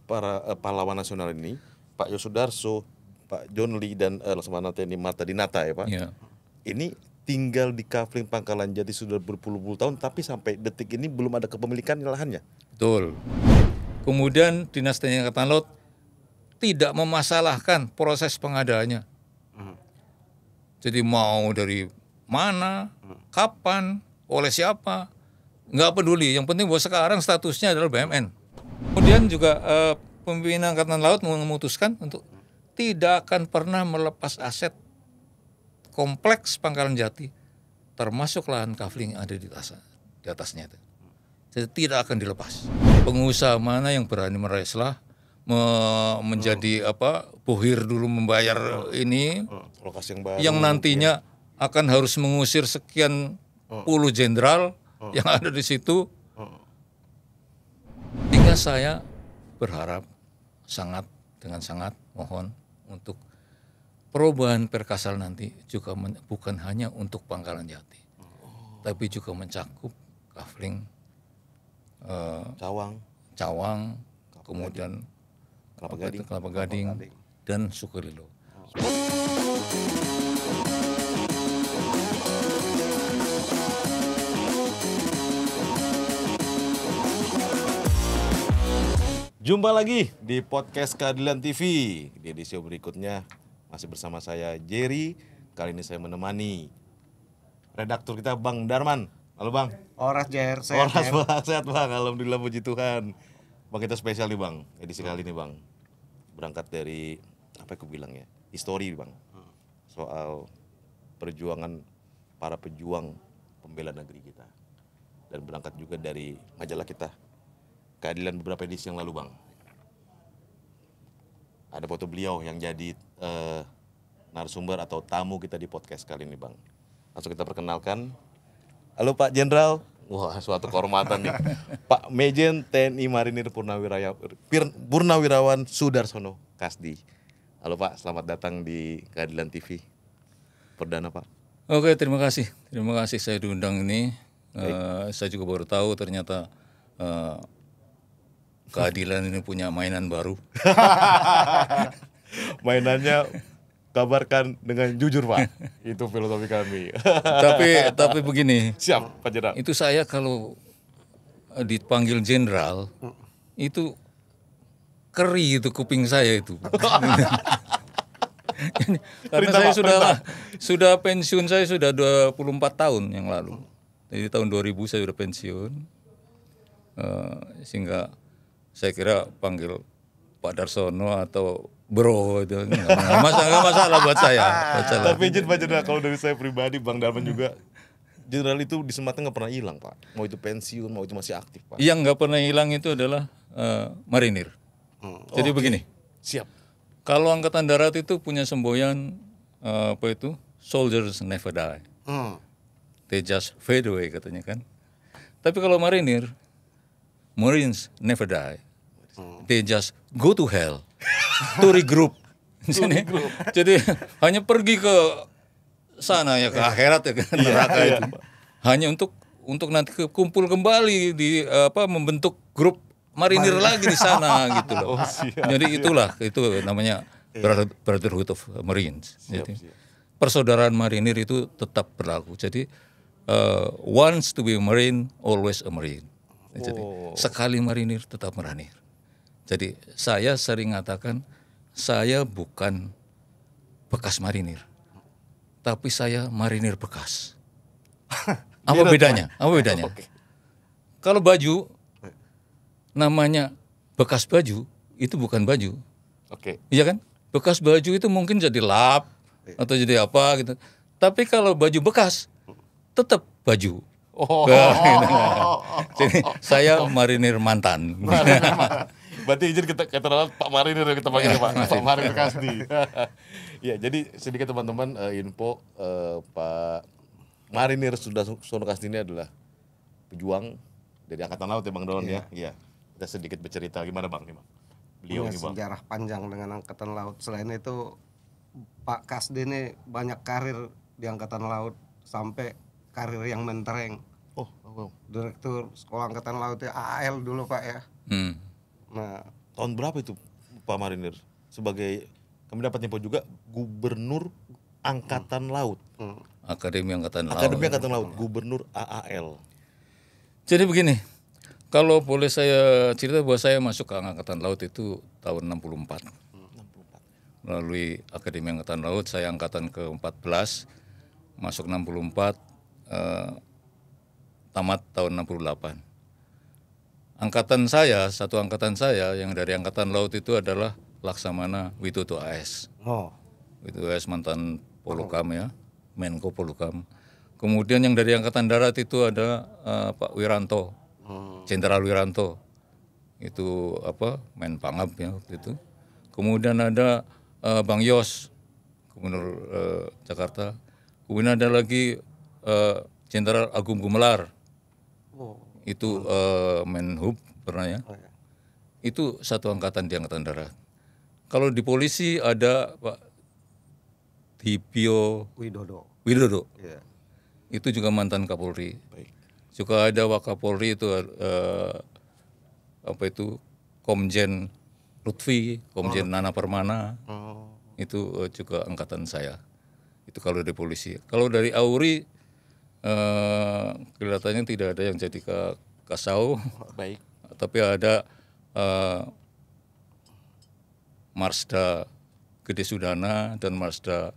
para pahlawan nasional ini, Pak Yosudarso, Pak John Lee dan Laksamana TNI Marta Dinata ya Pak. Ya. Ini tinggal di Kafling Pangkalan Jati sudah berpuluh-puluh tahun, tapi sampai detik ini belum ada kepemilikan lahannya. Betul. Kemudian Dinas TNI Angkatan Laut tidak memasalahkan proses pengadaannya. Jadi mau dari mana, kapan, oleh siapa, nggak peduli. Yang penting bahwa sekarang statusnya adalah BUMN. Kemudian juga pimpinan Angkatan Laut memutuskan untuk tidak akan pernah melepas aset kompleks Pangkalan Jati, termasuk lahan kafling yang ada di atasnya itu. Jadi tidak akan dilepas. Pengusaha mana yang berani meraislah, menjadi bohir dulu membayar ini, Lokasi yang baru, yang nantinya akan harus mengusir sekian puluh jenderal yang ada di situ. Sehingga saya berharap dengan sangat mohon untuk perubahan Perkasal nanti juga bukan hanya untuk Pangkalan Jati, tapi juga mencakup Kafling, Cawang, kemudian Kelapa Gading dan Sukolilo. Jumpa lagi di podcast Keadilan TV. Di edisi berikutnya masih bersama saya Jerry. Kali ini saya menemani redaktur kita Bang Darman. Halo Bang. Oras Jer, sehat Bang, sehat Bang. Alhamdulillah puji Tuhan. Bang, kita spesial nih Bang. Edisi kali ini Bang. Berangkat dari apa aku bilang ya? Histori Bang. Soal perjuangan para pejuang pembela negeri kita. Dan berangkat juga dari majalah kita Keadilan beberapa edisi yang lalu Bang. Ada foto beliau yang jadi narasumber atau tamu kita di podcast kali ini Bang. Langsung kita perkenalkan. Halo Pak Jenderal. Wah, suatu kehormatan nih. Pak Mejen TNI Marinir Purnawirawan Sudarsono Kasdi. Halo Pak, selamat datang di Keadilan TV. Perdana Pak. Oke, terima kasih. Terima kasih saya diundang ini. Saya juga baru tahu ternyata Keadilan ini punya mainan baru. Mainannya kabarkan dengan jujur Pak. Itu filosofi kami. tapi begini. Siap Pak Jenderal. Itu saya kalau dipanggil jenderal itu keri itu kuping saya itu. Karena saya sudah pensiun, saya sudah 24 tahun yang lalu. Jadi tahun 2000 saya sudah pensiun. Sehingga saya kira panggil Pak Darsono atau Bro itu nggak masalah buat saya. Tapi izin Pak Jenderal, kalau dari saya pribadi Bang Darman juga, Jenderal itu di Sumatera nggak pernah hilang Pak. Mau itu pensiun, mau itu masih aktif Pak. Yang nggak pernah hilang itu adalah marinir. Jadi begini. Siap. Kalau Angkatan Darat itu punya semboyan soldiers never die. They just fade away katanya kan. Tapi kalau marinir, Marines never die. They just go to hell to regroup. Jadi hanya pergi ke sana ya, ke akhirat ya, ke neraka itu. Hanya untuk nanti kumpul kembali di membentuk grup marinir lagi di sana gitu loh. Jadi itu namanya Brotherhood of Marines. Jadi persaudaraan marinir itu tetap berlaku. Jadi once to be a marine, always a marine. Jadi sekali marinir tetap marinir. Jadi saya sering mengatakan saya bukan bekas marinir, tapi saya marinir bekas. Apa bedanya? Kalau baju namanya bekas baju itu bukan baju. Iya kan? Bekas baju itu mungkin jadi lap atau jadi apa gitu. Tapi kalau baju bekas tetap baju. Jadi saya marinir mantan. Berarti izin kita Pak Marinir yang kita panggil Pak Marinir Kasdi. Ya, jadi sedikit teman-teman info Pak Marinir Sudarsono Kasdi ini adalah pejuang dari Angkatan Laut ya Bang Doron ya. Iya. Kita sedikit bercerita gimana Bang nih Bang. Beliau punya ini Bang. Sejarah panjang dengan Angkatan Laut. Selain itu Pak Kasdi ini banyak karir di Angkatan Laut sampai karir yang mentereng. Direktur Sekolah Angkatan Laut ya AAL dulu Pak ya. Nah, tahun berapa itu Pak Marinir? Sebagai kami dapat info juga Gubernur Angkatan Laut. Akademi Angkatan Laut. Akademi Angkatan Laut, Gubernur AAL. Jadi begini, kalau boleh saya cerita bahwa saya masuk ke Angkatan Laut itu tahun 64. Melalui Akademi Angkatan Laut, saya angkatan ke-14, masuk 64, tamat tahun 68. Satu angkatan saya yang dari Angkatan Laut itu adalah Laksamana Widodo AS. Oh. Widodo AS mantan Polhukam ya, Menko Polhukam. Kemudian yang dari Angkatan Darat itu ada Pak Wiranto, Jenderal Wiranto, itu Menpangab ya waktu itu. Kemudian ada Bang Yos, Gubernur Jakarta. Kemudian ada lagi Jenderal Agung Gumelar, itu Menhub pernah ya. Itu satu angkatan di Angkatan Darat. Kalau di polisi ada Pak Hipio Widodo. Iya. Itu juga mantan Kapolri. Baik. Juga ada Wakapolri itu Komjen Lutfi, Komjen Nana Permana. Itu juga angkatan saya. Itu kalau dari polisi. Kalau dari Auri kelihatannya tidak ada yang jadi Kasau, Baik. tapi ada Marsda Gede Sudana dan Marsda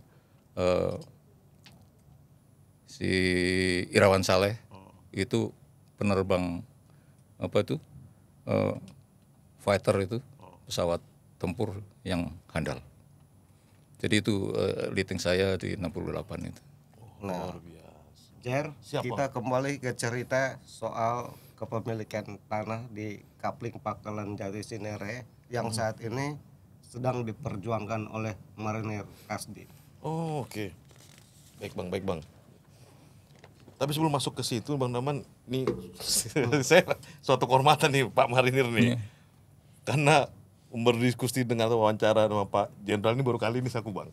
si Irawan Saleh. Itu penerbang fighter itu, pesawat tempur yang handal. Jadi itu leading saya di 68 itu. Nah, Luar biasa. Jer, Siapa? kita kembali ke cerita soal kepemilikan tanah di Kapling Pakalan Jati Cinere yang saat ini sedang diperjuangkan oleh Marinir Kasdi. Oh, oke. Baik bang. Tapi sebelum masuk ke situ Bang Daman, nih saya suatu kehormatan nih Pak Marinir nih. Karena berdiskusi dengan wawancara sama Pak Jenderal ini baru kali ini aku Bang.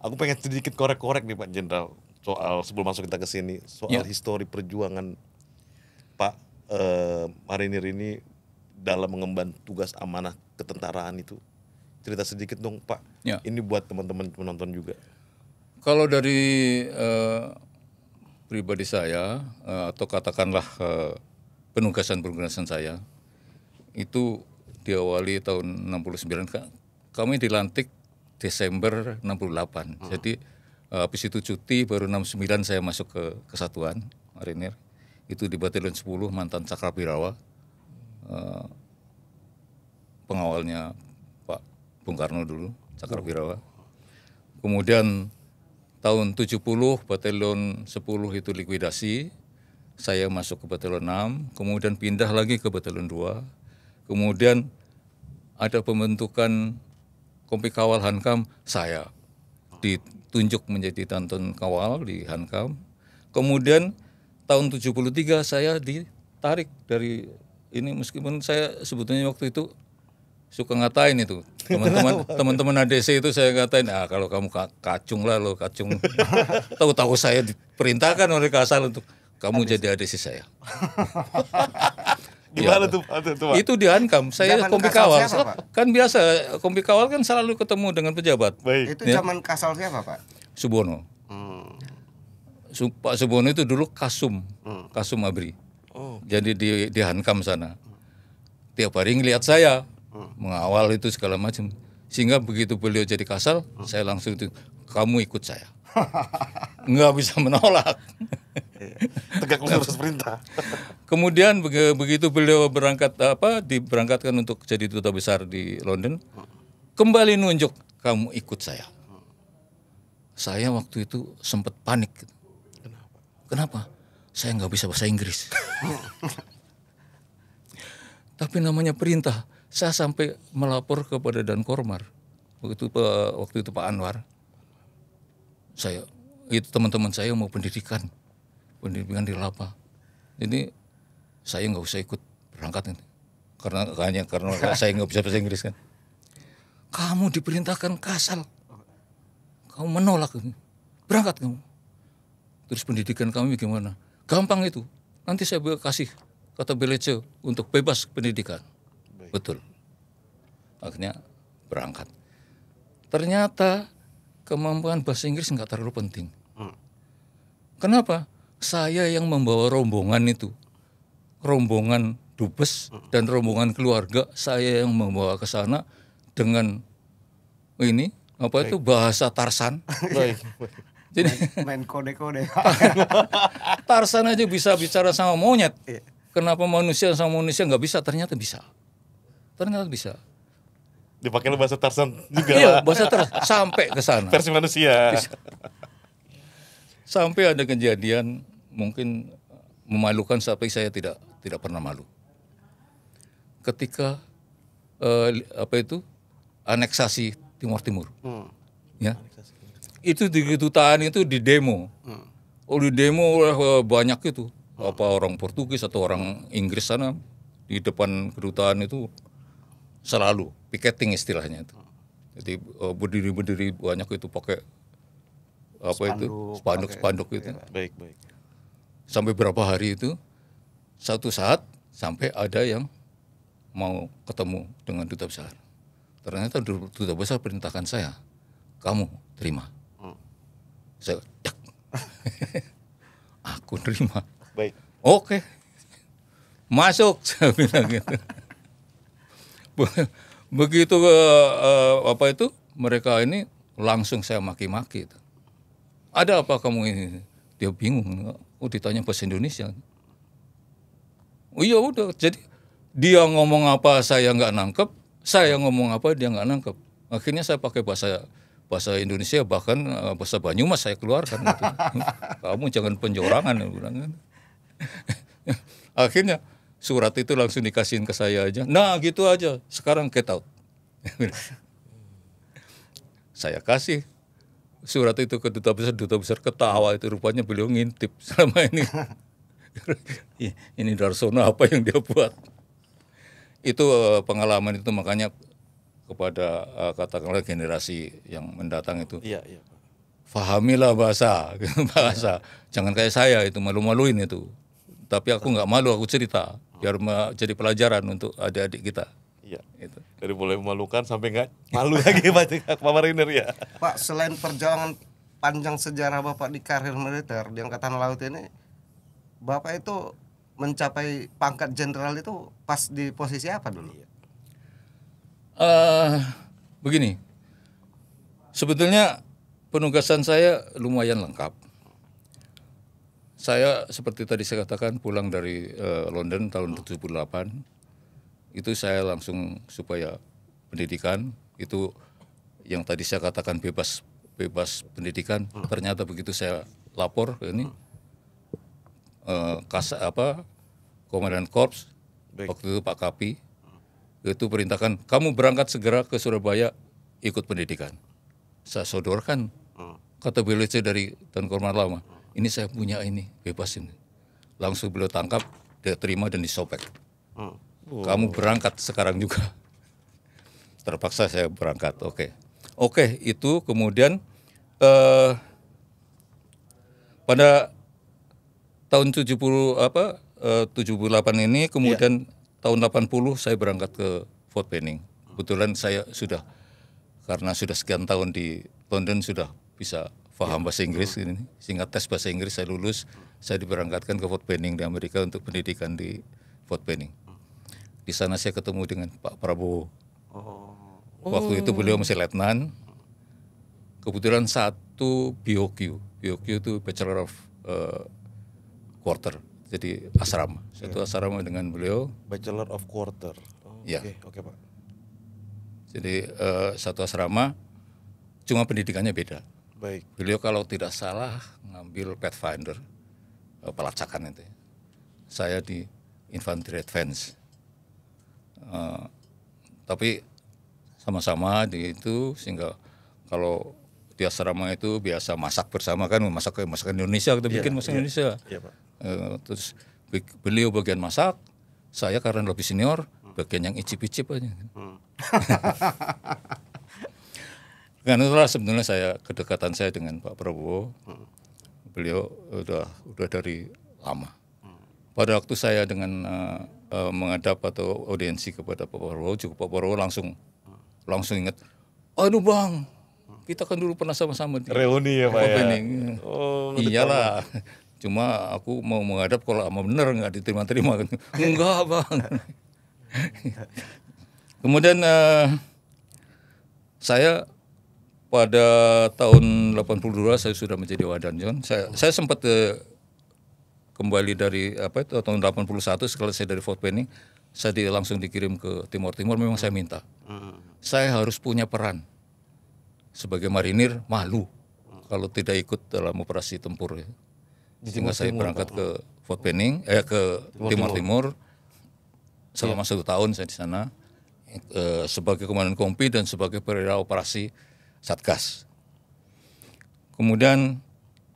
Aku pengen sedikit korek-korek nih Pak Jenderal soal sebelum masuk kita ke sini soal histori perjuangan Pak Marinir ini dalam mengemban tugas amanah ketentaraan itu. Cerita sedikit dong Pak. Ya. Ini buat teman-teman penonton juga. Kalau dari pribadi saya atau katakanlah penugasan saya itu diawali tahun 69. Kami dilantik Desember 68. Jadi habis itu cuti baru 69 saya masuk ke kesatuan Marinir. Itu di Batalion 10 mantan Cakrabirawa. Pengawalnya Pak Bung Karno dulu, Cakrabirawa. Kemudian tahun 70 Batalion 10 itu likuidasi. Saya masuk ke Batalion 6, kemudian pindah lagi ke Batalion 2. Kemudian ada pembentukan Kompi Kawal Hankam, saya ditunjuk menjadi Danton Kawal di Hankam. Kemudian tahun 73 saya ditarik dari ini, meskipun saya sebetulnya waktu itu suka ngatain itu teman-teman ADC itu, saya ngatain kalau kamu kacung lah lo kacung. Tahu-tahu saya diperintahkan oleh Kasal untuk kamu jadi ADC saya. Gimana tuh Pak? Itu di Hankam, saya Zaman Kompi Kasal Kawal. siapa, Pak? Kan biasa Kompi Kawal kan selalu ketemu dengan pejabat. Baik. Itu zaman Kasal siapa, Pak? Subono. Pak Subono itu dulu Kasum Abri. Jadi di Hankam sana. Tiap hari ngelihat saya mengawal itu segala macam. Sehingga begitu beliau jadi Kasal, saya langsung itu, kamu ikut saya. Nggak bisa menolak. Tegak lurus perintah. Kemudian begitu beliau diberangkatkan untuk jadi duta besar di London, kembali nunjuk, kamu ikut saya. Saya waktu itu sempat panik. Kenapa? Saya nggak bisa bahasa Inggris. Tapi namanya perintah. Saya sampai melapor kepada Dan Kormar. Waktu itu Pak Anwar. Teman-teman saya mau pendidikan di Lapa. Jadi saya nggak usah ikut berangkat ini. Karena saya nggak bisa bahasa Inggris kan. Kamu diperintahkan Kasal. Kamu menolak ini. Berangkat kamu. Terus pendidikan kami gimana? Gampang itu. Nanti saya kasih kata belece untuk bebas pendidikan. Baik. Betul. akhirnya berangkat. Ternyata kemampuan bahasa Inggris nggak terlalu penting. Kenapa? Saya yang membawa rombongan itu, rombongan dubes dan rombongan keluarga, saya yang membawa ke sana dengan ini apa itu bahasa Tarsan. Baik. Jadi Main kode-kode. Tarsan aja bisa bicara sama monyet. Iya. Kenapa manusia sama manusia nggak bisa? Ternyata bisa. Ternyata bisa. Dipakai bahasa Tarsan juga. Iya, bahasa Tarsan sampai ke sana. Versi manusia. Sampai ada kejadian mungkin memalukan sampai saya tidak pernah malu. Ketika aneksasi Timur Timur, ya, itu di kedutaan itu di demo, di demo oleh banyak itu, apa orang Portugis atau orang Inggris sana di depan kedutaan itu selalu piketing istilahnya itu. Jadi berdiri banyak itu pakai spanduk itu. Baik. Sampai berapa hari itu, satu saat sampai ada yang mau ketemu dengan duta besar. Ternyata duta besar perintahkan saya, kamu terima. Saya dak. Aku terima. Baik. Oke. Masuk, saya bilang gitu. Begitu mereka ini langsung saya maki-maki. Ada apa kamu ini? Dia bingung. Oh, ditanya bahasa Indonesia. Oh iya udah. Jadi dia ngomong apa saya nggak nangkep, saya ngomong apa dia nggak nangkep. Akhirnya saya pakai bahasa Indonesia, bahkan bahasa Banyumas saya keluarkan. Gitu. Kamu jangan penjorangan, bilang. Akhirnya surat itu langsung dikasihin ke saya aja. Nah gitu aja. Sekarang get out. Saya kasih surat itu ke duta besar ketawa itu, rupanya beliau ngintip selama ini. Ini Darsono apa yang dia buat. Itu pengalaman itu, makanya kepada katakanlah generasi yang mendatang itu, Iya. fahamilah bahasa. Jangan kayak saya itu malu-maluin itu. Tapi aku nggak malu, aku cerita biar jadi pelajaran untuk adik-adik kita. Iya. Itu. Dari mulai memalukan sampai nggak malu lagi Pak Marinir ya. Pak, selain perjalanan panjang sejarah Bapak di karir militer di Angkatan Laut ini, Bapak itu mencapai pangkat jenderal itu pas di posisi apa dulu? Begini, sebetulnya penugasan saya lumayan lengkap. Saya seperti tadi saya katakan pulang dari London tahun 78, itu saya langsung supaya pendidikan itu yang tadi saya katakan bebas pendidikan, ternyata begitu saya lapor ini Komandan Korps waktu itu Pak Kapi itu perintahkan kamu berangkat segera ke Surabaya ikut pendidikan. Saya sodorkan kata beliau dari Tuan Kormar Lama, ini saya punya ini bebas ini. Langsung beliau tangkap, dia terima dan disobek. Kamu berangkat sekarang juga. Terpaksa saya berangkat. Oke, itu kemudian pada tahun 78 ini, kemudian tahun 80 saya berangkat ke Fort Benning. Kebetulan saya karena sudah sekian tahun di London sudah bisa paham bahasa Inggris ini. Sehingga tes bahasa Inggris saya lulus, saya diberangkatkan ke Fort Benning di Amerika untuk pendidikan di Fort Benning. Di sana saya ketemu dengan Pak Prabowo. Waktu itu beliau masih letnan. Kebetulan satu BOQ itu Bachelor of Quarter, jadi asrama. Satu asrama dengan beliau. Bachelor of Quarter. Ya. Oke Pak. Jadi satu asrama, cuma pendidikannya beda. Baik. Beliau kalau tidak salah ngambil Pathfinder, pelacakan itu. Saya di Infantry Advance. Tapi sama-sama di itu, sehingga kalau di asrama itu biasa masak bersama kan, masak Indonesia, kita bikin masak Indonesia. Iya Pak. Terus beliau bagian masak, saya karena lebih senior bagian yang icip-icip aja. Karena itulah sebetulnya kedekatan saya dengan Pak Prabowo. Beliau udah dari lama. Pada waktu saya dengan menghadap atau audiensi kepada Pak Prabowo, Pak Prabowo langsung langsung ingat, aduh bang, kita kan dulu pernah sama-sama di Reuni ya Pak ya? opening. Oh, Iyalah, cuma aku mau menghadap kalau sama bener nggak diterima-terima. Enggak bang. Kemudian saya pada tahun 82 saya sudah menjadi Wadanjon. Saya sempat kembali dari tahun 81 setelah saya dari Fort Benning, saya langsung dikirim ke Timur Timur. Memang saya minta, saya harus punya peran sebagai marinir, malu kalau tidak ikut dalam operasi tempur. Ya. Sehingga saya berangkat ke Fort Benning, ke Timur Timur. Selama 1 tahun saya di sana sebagai komandan kompi dan sebagai perwira operasi Satgas. Kemudian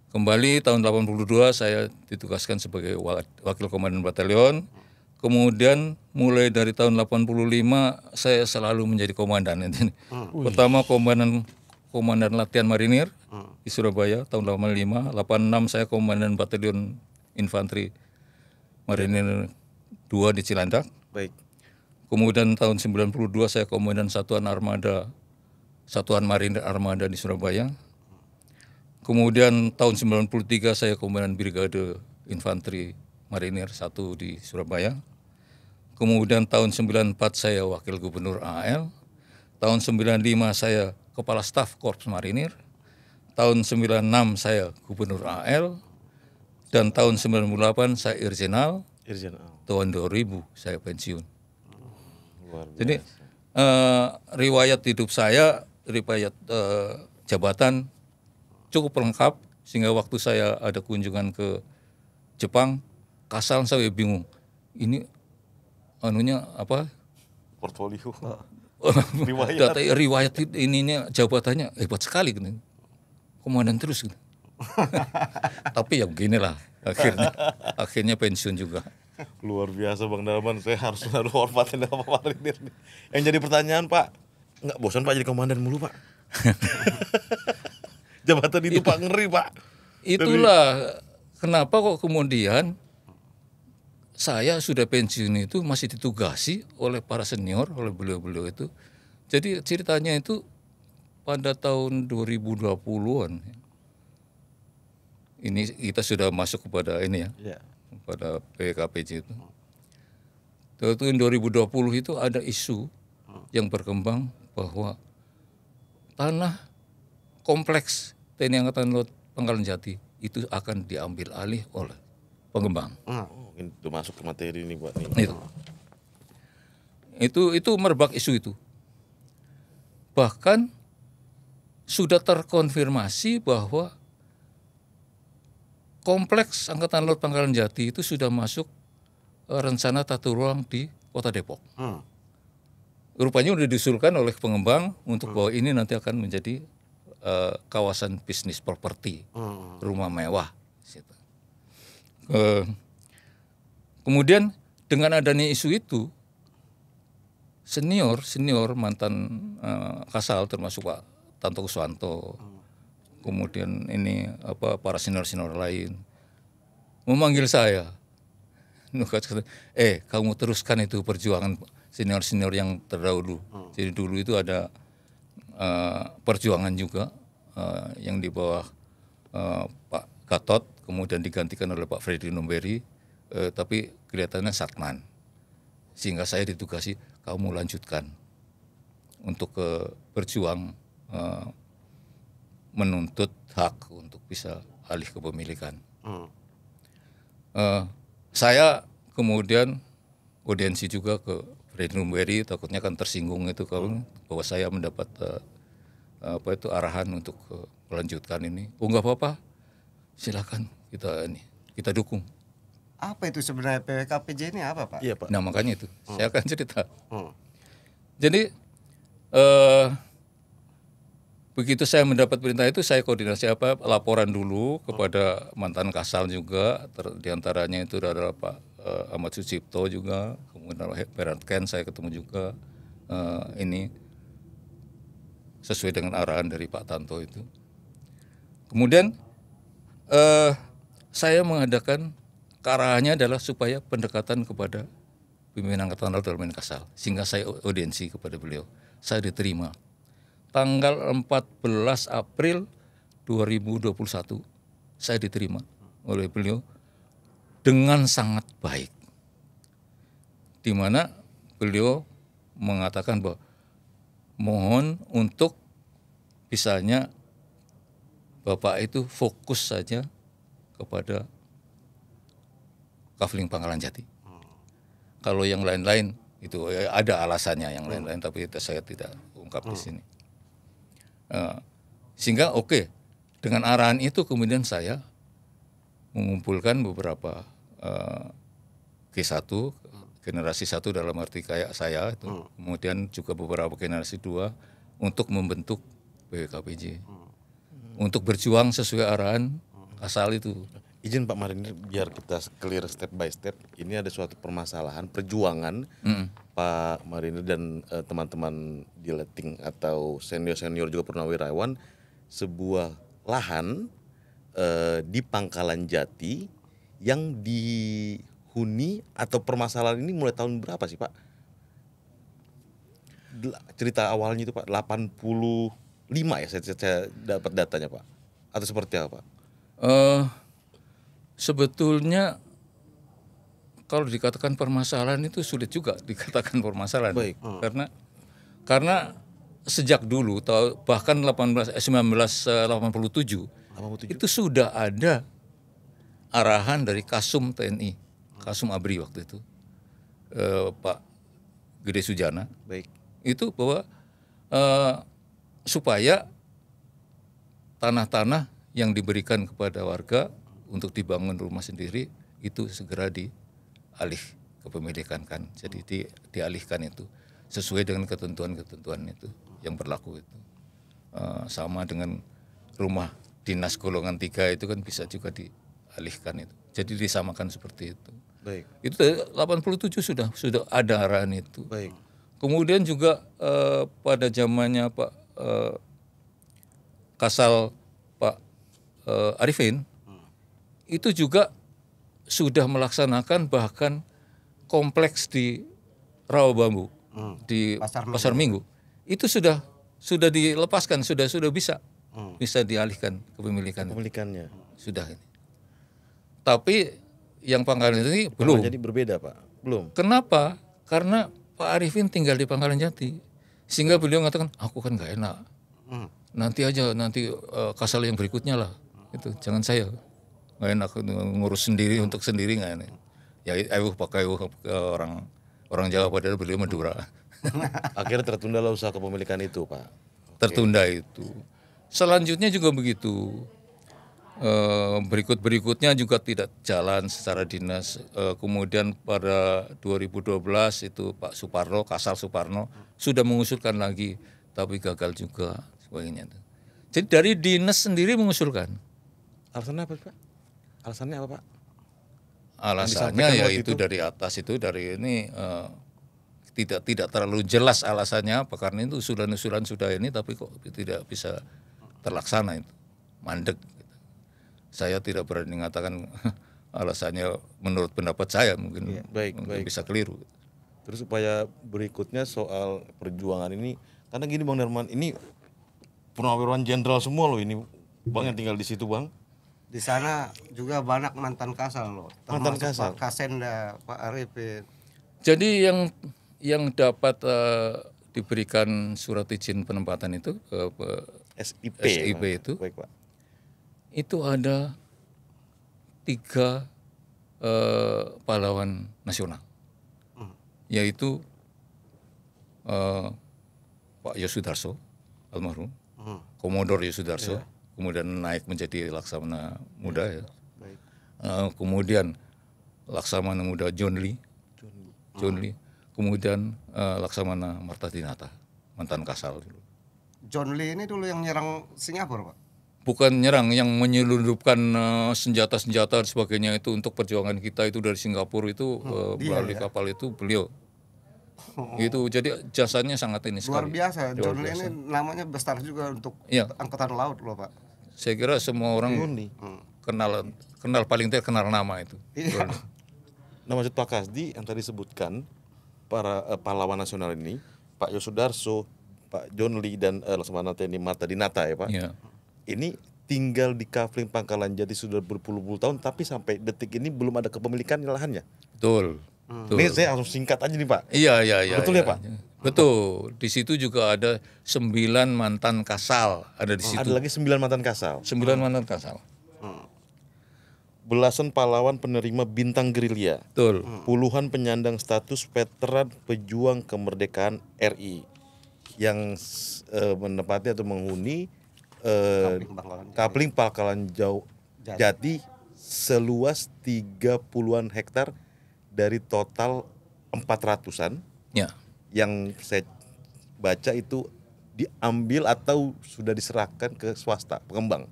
kembali tahun 82 saya ditugaskan sebagai wakil komandan batalion. Kemudian mulai dari tahun 85 saya selalu menjadi komandan. Pertama komandan latihan marinir di Surabaya tahun 85. 86 saya komandan batalion infanteri marinir 2 di Cilandak. Baik. Kemudian tahun 92 saya komandan Satuan Marinir Armada di Surabaya. Kemudian tahun 93 saya komandan Brigade Infanteri Marinir 1 di Surabaya. Kemudian tahun 94 saya wakil gubernur AL. Tahun 95 saya kepala staf Korps Marinir. Tahun 96 saya gubernur AL. Dan tahun 98 saya Irjenal. Tahun 2000 saya pensiun. Jadi riwayat hidup saya, riwayat jabatan cukup lengkap sehingga waktu saya ada kunjungan ke Jepang, Kasal saya bingung. Ini anunya apa? Portfolio. Data riwayat ininya jabatannya hebat sekali gitu. Komandan terus gitu. Tapi ya beginilah akhirnya pensiun juga. Luar biasa Bang Darman, saya harus menaruh hormatin sama marinir nih. Yang jadi pertanyaan Pak, nggak bosan Pak jadi komandan mulu Pak? Jabatan itu Pak ngeri Pak. Itulah kenapa kok kemudian saya sudah pensiun itu masih ditugasi oleh para senior, oleh beliau-beliau itu. Jadi ceritanya itu pada tahun 2020-an. Ini kita sudah masuk kepada ini ya. Pada PKPJ itu. Tahun 2020 itu ada isu yang berkembang bahwa tanah kompleks TNI Angkatan Laut Pangkalan Jati itu akan diambil alih oleh pengembang. Itu masuk ke materi ini buat nih. Itu merebak isu itu. Bahkan sudah terkonfirmasi bahwa kompleks Angkatan Laut Pangkalan Jati itu sudah masuk rencana tata ruang di Kota Depok. Rupanya sudah diusulkan oleh pengembang untuk bahwa ini nanti akan menjadi kawasan bisnis properti, rumah mewah. Kemudian dengan adanya isu itu, senior mantan Kasal termasuk Pak Tanto Kuswanto, kemudian ini para senior lain memanggil saya, kamu teruskan itu perjuangan senior yang terdahulu. Jadi dulu itu ada perjuangan juga yang di bawah Pak Gatot, kemudian digantikan oleh Pak Freddy Numberi, tapi kelihatannya Satman, sehingga saya ditugasi, kamu lanjutkan untuk berjuang menuntut hak untuk bisa alih kepemilikan. Saya kemudian audiensi juga ke Freddy Numberi, takutnya kan tersinggung itu kalau bahwa saya mendapat arahan untuk melanjutkan ini. Oh nggak apa-apa, silakan kita dukung. Apa itu sebenarnya PKPJ ini apa Pak? Iya Pak. Nah makanya itu saya akan cerita. Jadi begitu saya mendapat perintah itu, saya koordinasi laporan dulu kepada mantan Kasal juga, diantaranya itu adalah Pak Ahmad Sucipto juga, kemudian Berat Ken saya ketemu juga, ini sesuai dengan arahan dari Pak Tanto itu. Kemudian saya mengadakan arahannya adalah supaya pendekatan kepada pimpinan Angkatan Laut dalam Kasal, sehingga saya audiensi kepada beliau. saya diterima. Tanggal 14 April 2021 saya diterima oleh beliau dengan sangat baik. Di mana beliau mengatakan bahwa mohon untuk misalnya Bapak itu fokus saja kepada Kafling Pangkalan Jati. Kalau yang lain-lain itu ada alasannya yang lain-lain, tapi saya tidak ungkap di sini. Sehingga dengan arahan itu kemudian saya mengumpulkan beberapa G1, generasi 1 dalam arti kayak saya itu, kemudian juga beberapa generasi 2 untuk membentuk BWKPJ. Untuk berjuang sesuai arahan Kasal itu. Izin Pak Marinir biar kita clear step by step. Ini ada suatu permasalahan perjuangan Pak Marinir dan teman-teman di Leting atau senior-senior juga purnawirawan, sebuah lahan di Pangkalan Jati yang dihuni atau permasalahan ini mulai tahun berapa sih Pak? Cerita awalnya itu Pak 85 ya saya dapat datanya Pak, atau seperti apa Pak? Sebetulnya kalau dikatakan permasalahan itu sulit juga dikatakan permasalahan. Baik. Karena sejak dulu bahkan 1987 itu sudah ada arahan dari Kasum TNI, Kasum Abri waktu itu, Pak Gede Sujana. Baik. Itu bahwa supaya tanah-tanah yang diberikan kepada warga untuk dibangun rumah sendiri itu segera dialih kepemilikan kan. Jadi dialihkan itu sesuai dengan ketentuan-ketentuan itu yang berlaku itu. Sama dengan rumah dinas golongan 3 itu kan bisa juga dialihkan itu. Jadi disamakan seperti itu. Baik. Itu dari 87 sudah ada arahan itu. Baik. Kemudian juga pada zamannya Pak Kasal Pak Arifin itu juga sudah melaksanakan bahkan kompleks di Rawabambu di Pasar Minggu. Itu sudah dilepaskan, sudah bisa dialihkan kepemilikannya. Sudah ini. Tapi yang Pangkalan Jati belum. Jadi berbeda Pak. Belum. Kenapa? Karena Pak Arifin tinggal di Pangkalan Jati, sehingga beliau mengatakan aku kan nggak enak. Nanti Kasal yang berikutnya lah. Itu jangan saya. Nggak enak ngurus sendiri untuk sendiri nggak enak. Ya pakai orang Jawa padahal beliau Madura. Akhirnya tertunda lah usaha kepemilikan itu Pak. Tertunda itu. Selanjutnya juga begitu. Berikutnya juga tidak jalan secara dinas. Kemudian pada 2012 itu Pak Suparno, Kasal Suparno sudah mengusulkan lagi, tapi gagal juga sebagainya. Jadi dari dinas sendiri mengusulkan. Alasannya apa Pak? Alasannya apa Pak? Alasannya yaitu dari atas itu dari ini tidak terlalu jelas alasannya apa, karena itu usulan sudah ini tapi kok tidak bisa terlaksana itu, mandek. Saya tidak berani mengatakan alasannya menurut pendapat saya mungkin, mungkin bisa keliru. Terus upaya berikutnya soal perjuangan ini, karena gini Bang Darman, ini purnawirawan jenderal semua loh ini Bang yang tinggal di situ Bang. Di sana juga banyak mantan Kasal loh. Mantan Kasal. Pak Kasenda, Pak Arifin. Jadi yang dapat diberikan surat izin penempatan itu SIP itu. Baik Pak. Itu ada 3 pahlawan nasional, yaitu Pak Yosudarso almarhum, Komodor Yosudarso, kemudian naik menjadi Laksamana Muda ya. Kemudian Laksamana Muda John Lee, kemudian Laksamana Marta Dinata, mantan Kasal dulu. John Lee ini dulu yang nyerang Singapura Pak? Bukan nyerang, yang menyelundupkan senjata-senjata dan sebagainya itu untuk perjuangan kita itu dari Singapura itu melalui kapal itu beliau. Itu jadi jasanya sangat ini luar sekali. biasa. John Lee ini namanya besar juga untuk angkatan laut loh Pak. Saya kira semua orang kenal paling tidak kenal nama itu. Iya. Nah maksud Pak Kasdi yang tadi sebutkan para pahlawan nasional ini, Pak Yosudarso, Pak John Lee dan Laksamana TNI Marta Dinata ya Pak. Ya. Ini tinggal di Kafling Pangkalan Jati sudah berpuluh-puluh tahun, tapi sampai detik ini belum ada kepemilikan lahannya. Betul. Ini saya langsung singkat aja nih Pak. Iya. Betul ya, Pak? Betul. Di situ juga ada 9 mantan kasal ada di situ. Ada lagi 9 mantan kasal. 9 mantan kasal. Belasan pahlawan penerima bintang gerilya. Betul. Puluhan penyandang status veteran pejuang kemerdekaan RI yang menempati atau menghuni Kapling Pangkalan Jati seluas 30-an hektar dari total 400-an Ya. yang saya baca itu diambil atau sudah diserahkan ke swasta pengembang.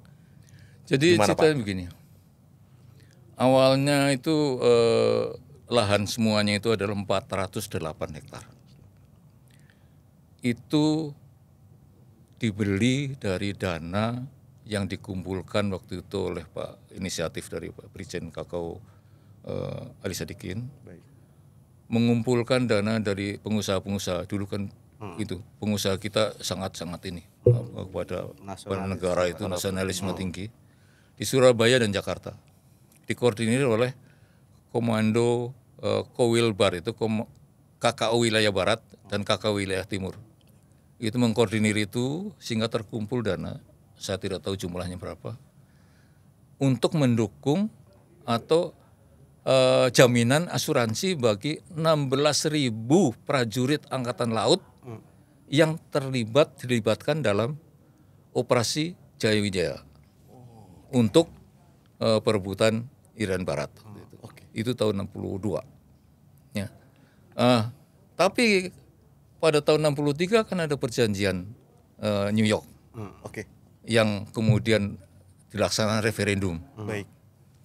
Jadi Gimana, ceritanya begini. Awalnya itu lahan semuanya itu adalah 408 hektar. Itu dibeli dari dana yang dikumpulkan waktu itu oleh Pak inisiatif dari Pak Brigjen Kakao Ali Sadikin. Baik. Mengumpulkan dana dari pengusaha-pengusaha dulu kan itu pengusaha kita sangat-sangat ini kepada negara itu nasionalisme tinggi di Surabaya dan Jakarta dikoordinir oleh Komando Kowilbar itu KKO wilayah Barat dan KKO wilayah Timur itu mengkoordinir itu sehingga terkumpul dana saya tidak tahu jumlahnya berapa untuk mendukung atau jaminan asuransi bagi 16.000 prajurit Angkatan Laut yang dilibatkan dalam operasi Jaya Wijaya untuk perebutan Irian Barat. Itu tahun 62. Ya. Tapi pada tahun 63 kan ada perjanjian New York yang kemudian dilaksanakan referendum. Baik.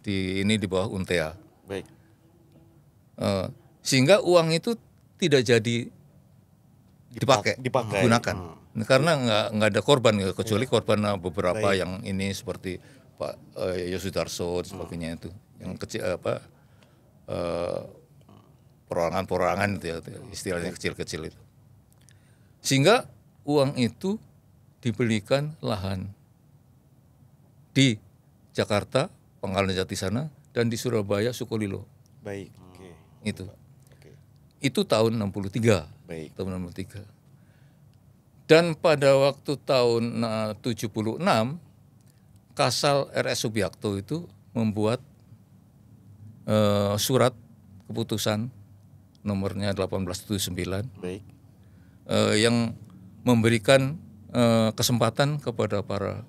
Ini di bawah UNTEA. Baik. Sehingga uang itu tidak jadi dipakai. Gunakan. Karena nggak ada korban kecuali korban beberapa yang ini seperti Pak Yosudarso dan sebagainya itu yang kecil perorangan-perorangan itu ya, istilahnya kecil-kecil itu. Sehingga uang itu dibelikan lahan di Jakarta Pangkalan Jati sana dan di Surabaya Sukolilo. Baik. Itu. Itu tahun 63. Baik. Tahun 63. Dan pada waktu tahun 76 Kasal RS Subiakto itu membuat surat keputusan nomornya 1879 Baik. Yang memberikan kesempatan kepada para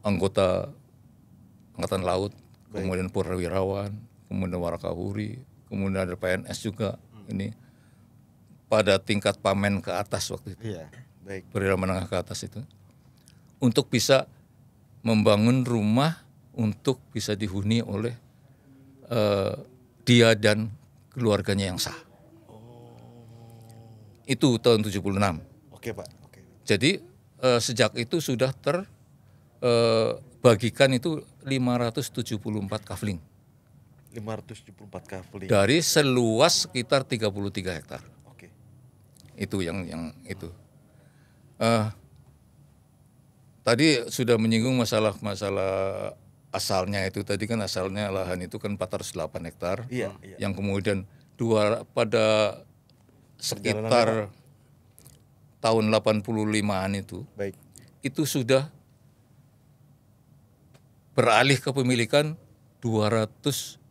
anggota Angkatan Laut, kemudian purnawirawan, kemudian Warakahuri, kemudian ada PNS juga ini pada tingkat pamen ke atas waktu itu. Iya. Baik. Perwira menengah ke atas itu untuk bisa membangun rumah untuk bisa dihuni oleh dia dan keluarganya yang sah. Itu tahun 76. Oke Pak. Oke. Jadi sejak itu sudah bagikan itu 574 kafling 574 kafling. dari seluas sekitar 33 hektar. Oke. Itu yang itu. Tadi sudah menyinggung masalah asalnya itu tadi kan asalnya lahan itu kan 408 hektar. Iya. Yang kemudian pada sekitar tahun 85-an itu Baik. itu sudah beralih kepemilikan 296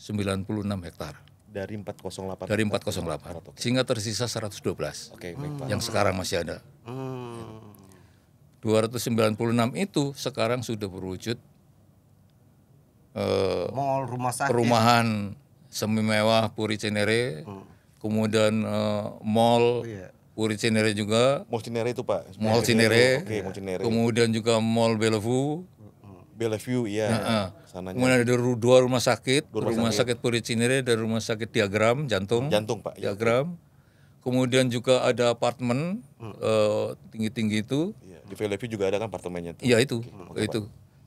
hektar Dari 408. dari 408 sehingga tersisa 112 Oke, baik Pak. yang sekarang masih ada. 296 itu sekarang sudah berwujud Mall, rumah sakit. perumahan semi mewah Puri Cinere, kemudian mall Puri Cinere juga, Mall Cinere itu Pak. Mall Cinere, Oke, Mall Cinere. kemudian juga Mall Bellevue. Bellevue iya. Sananya. Kemudian ada dua rumah sakit, rumah sakit Puri Cinere dan rumah sakit Diagram jantung. Jantung Pak. Diagram. Kemudian juga ada apartemen tinggi-tinggi itu. Iya. Di Bellevue juga ada kan apartemennya tuh. Iya itu.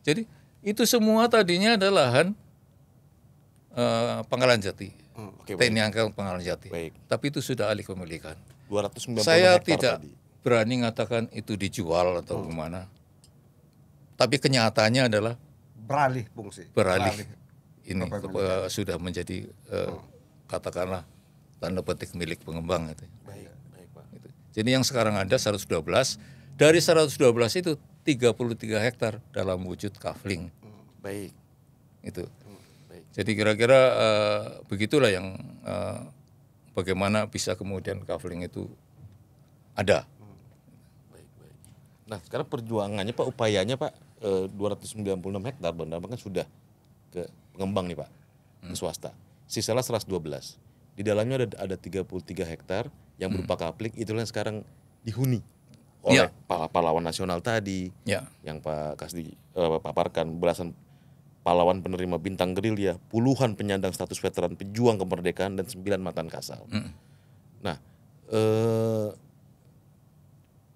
Jadi itu semua tadinya adalah lahan Pangkalan Jati. Oke, TNI Angkatan Pangkalan Jati. Baik. Tapi itu sudah alih kepemilikan. 290 Saya hektar tidak tadi. berani mengatakan itu dijual atau gimana. Tapi kenyataannya adalah Beralih fungsi. beralih ini Kepemilikan. sudah menjadi katakanlah tanda petik milik pengembang itu. Baik, baik Pak. Gitu. Jadi yang sekarang ada 112, dari 112 itu 33 hektar dalam wujud kafling. Baik. Itu. Baik. Jadi kira-kira begitulah yang bagaimana bisa kemudian kafling itu ada. Baik, baik. Nah, sekarang perjuangannya Pak, upayanya Pak, 296 hektar Bandar Lampung kan sudah ke pengembang nih Pak, ke swasta. Sisalah 112. Di dalamnya ada 33 hektar yang berupa kapling, itulah yang sekarang dihuni oleh pahlawan nasional tadi. Ya. Yang Pak Kasdi paparkan, belasan pahlawan penerima bintang gerilya, puluhan penyandang status veteran pejuang kemerdekaan, dan 9 mantan kasal. Nah,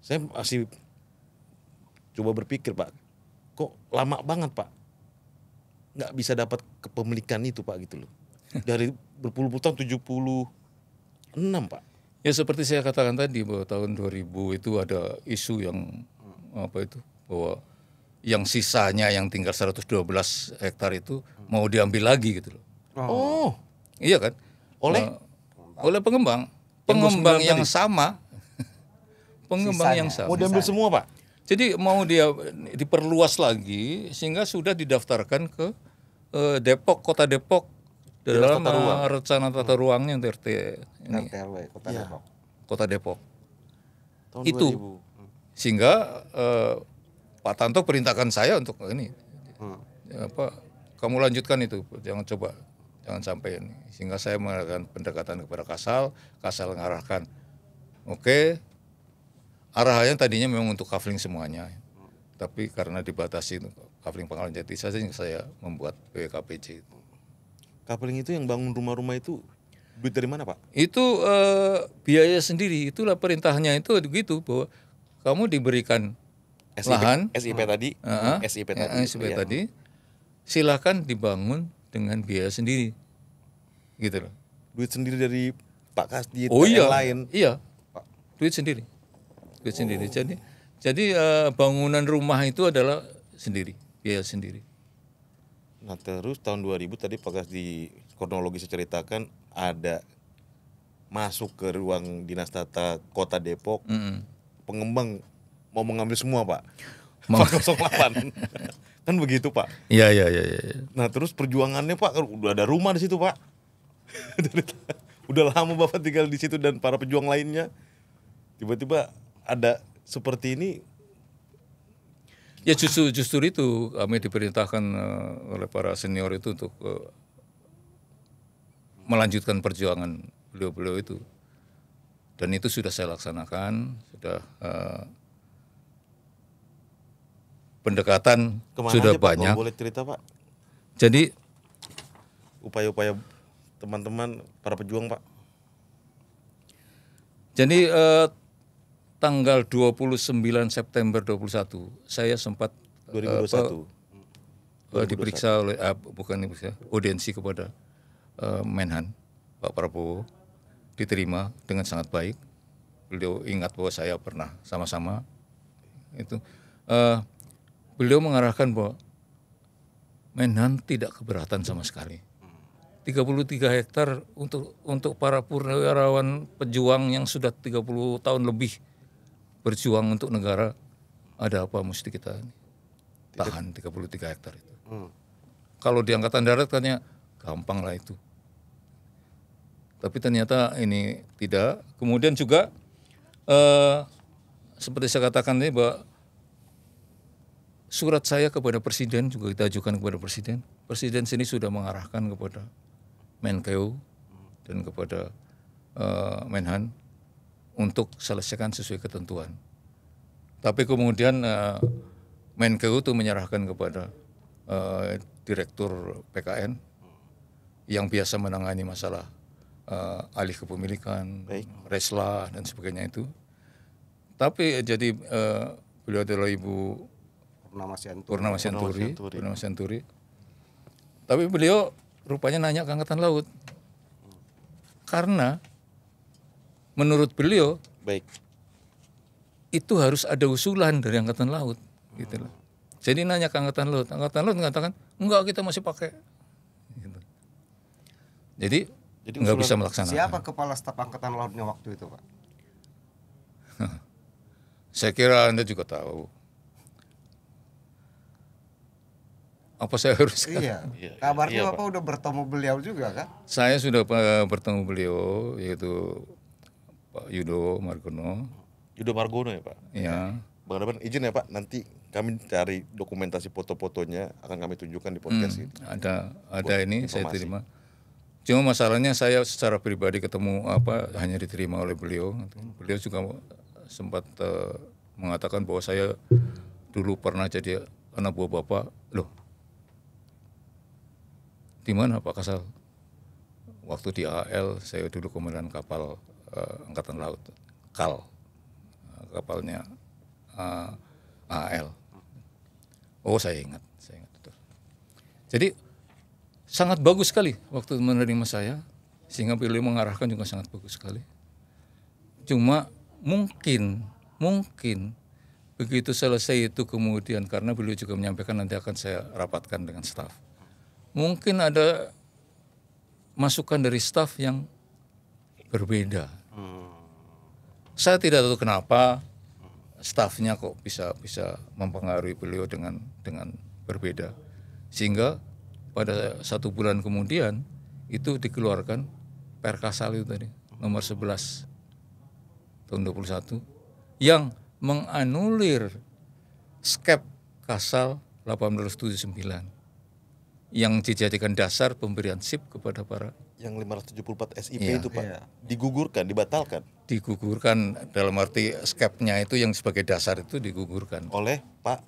saya masih coba berpikir Pak, kok lama banget Pak nggak bisa dapat kepemilikan itu Pak gitu loh. Dari berpuluh-puluh tahun, 76 Pak. Ya seperti saya katakan tadi bahwa tahun 2000 itu ada isu yang apa itu, bahwa yang sisanya yang tinggal 112 hektar itu mau diambil lagi gitu loh. Oh, Iya kan? oleh Oleh pengembang yang sama. Pengembang yang sama. mau diambil semua Pak. Jadi mau dia diperluas lagi sehingga sudah didaftarkan ke Depok, Kota Depok dalam rencana tata ruangnya RT ini, RTRW Kota Depok. Kota Depok. Tahun Itu. 2000. Sehingga Pak Tanto perintahkan saya untuk ini kamu lanjutkan itu, jangan sampai ini. Sehingga saya melakukan pendekatan kepada Kasal mengarahkan, oke, arahannya tadinya memang untuk kafling semuanya, tapi karena dibatasi kafling Pangkalan Jati saya membuat BKPJ itu. Kapling itu yang bangun rumah-rumah itu duit dari mana Pak? Itu biaya sendiri, itulah perintahnya itu begitu, bahwa kamu diberikan lahan SIP tadi, SIP tadi. SIP tadi, silakan dibangun dengan biaya sendiri, gitu loh. Duit sendiri dari Pak Kasdi Oh iya, yang lain. iya, duit sendiri. Jadi bangunan rumah itu adalah sendiri, biaya sendiri. Nah terus tahun 2000 tadi Pak Kasdi kronologi saya ceritakan ada masuk ke ruang dinas tata kota Depok, pengembang mau mengambil semua Pak. Pak 08. Kan begitu Pak. Iya. Nah terus perjuangannya Pak, udah ada rumah di situ Pak. Udah lama Bapak tinggal di situ dan para pejuang lainnya. Tiba-tiba ada seperti ini. Ya justru itu kami diperintahkan oleh para senior itu untuk melanjutkan perjuangan beliau itu, dan itu sudah saya laksanakan, sudah pendekatan Kemana sudah aja, Pak? banyak. Kalau boleh cerita Pak, Jadi upaya-upaya teman-teman para pejuang Pak. Jadi tanggal 29 September 21 saya sempat 2021. diperiksa oleh audiensi kepada Menhan Pak Prabowo, diterima dengan sangat baik. Beliau ingat bahwa saya pernah sama-sama itu. Beliau mengarahkan bahwa Menhan tidak keberatan sama sekali. 33 hektar untuk para purnawirawan pejuang yang sudah 30 tahun lebih berjuang untuk negara, ada apa mesti kita tahan 33 hektar itu. Kalau di Angkatan Darat katanya gampang lah itu. Tapi ternyata ini tidak. Kemudian juga seperti saya katakan tadi bahwa surat saya kepada Presiden juga kita ajukan kepada Presiden. Presiden sini sudah mengarahkan kepada Menkeu dan kepada Menhan untuk selesaikan sesuai ketentuan. Tapi kemudian Menkeu itu menyerahkan kepada Direktur PKN yang biasa menangani masalah alih kepemilikan, reslah dan sebagainya itu. Tapi jadi beliau adalah Ibu Purnama Senturi. Tapi beliau rupanya nanya ke Angkatan Laut. Karena menurut beliau Baik. Itu harus ada usulan dari Angkatan Laut, gitu loh. Jadi nanya ke Angkatan Laut mengatakan enggak, kita masih pakai. Gitu. Jadi nggak bisa melaksanakan. Siapa kepala staf Angkatan Lautnya waktu itu, Pak? Saya kira Anda juga tahu. Apa saya harus? Iya. Iya, Kabarnya iya, Bapak udah bertemu beliau juga kan? Saya sudah bertemu beliau, yaitu Pak Yudo Margono. Yudo Margono ya Pak. Ya. Bang Adaban izin ya Pak, nanti kami cari dokumentasi foto-fotonya akan kami tunjukkan di podcast ini. Ada ini saya informasi. terima. Cuma masalahnya saya secara pribadi ketemu hanya diterima oleh beliau. Beliau juga sempat mengatakan bahwa saya dulu pernah jadi anak buah Bapak. Loh, di mana Pak Kasal? Waktu di AL saya dulu komandan kapal Angkatan Laut, KAL, kapalnya AL. Oh saya ingat betul. Jadi sangat bagus sekali waktu menerima saya, sehingga beliau mengarahkan juga sangat bagus sekali. Cuma mungkin begitu selesai itu kemudian, karena beliau juga menyampaikan nanti akan saya rapatkan dengan staf. Mungkin ada masukan dari staf yang berbeda. Saya tidak tahu kenapa stafnya kok bisa mempengaruhi beliau dengan berbeda, sehingga pada 1 bulan kemudian itu dikeluarkan Perkasal itu tadi nomor 11 tahun 21 yang menganulir skep Kasal 1879 yang dijadikan dasar pemberian SIP kepada para Yang 574 SIP Iya. itu Pak, Iya. digugurkan, dibatalkan digugurkan, dalam arti skepnya itu yang sebagai dasar itu digugurkan. oleh Pak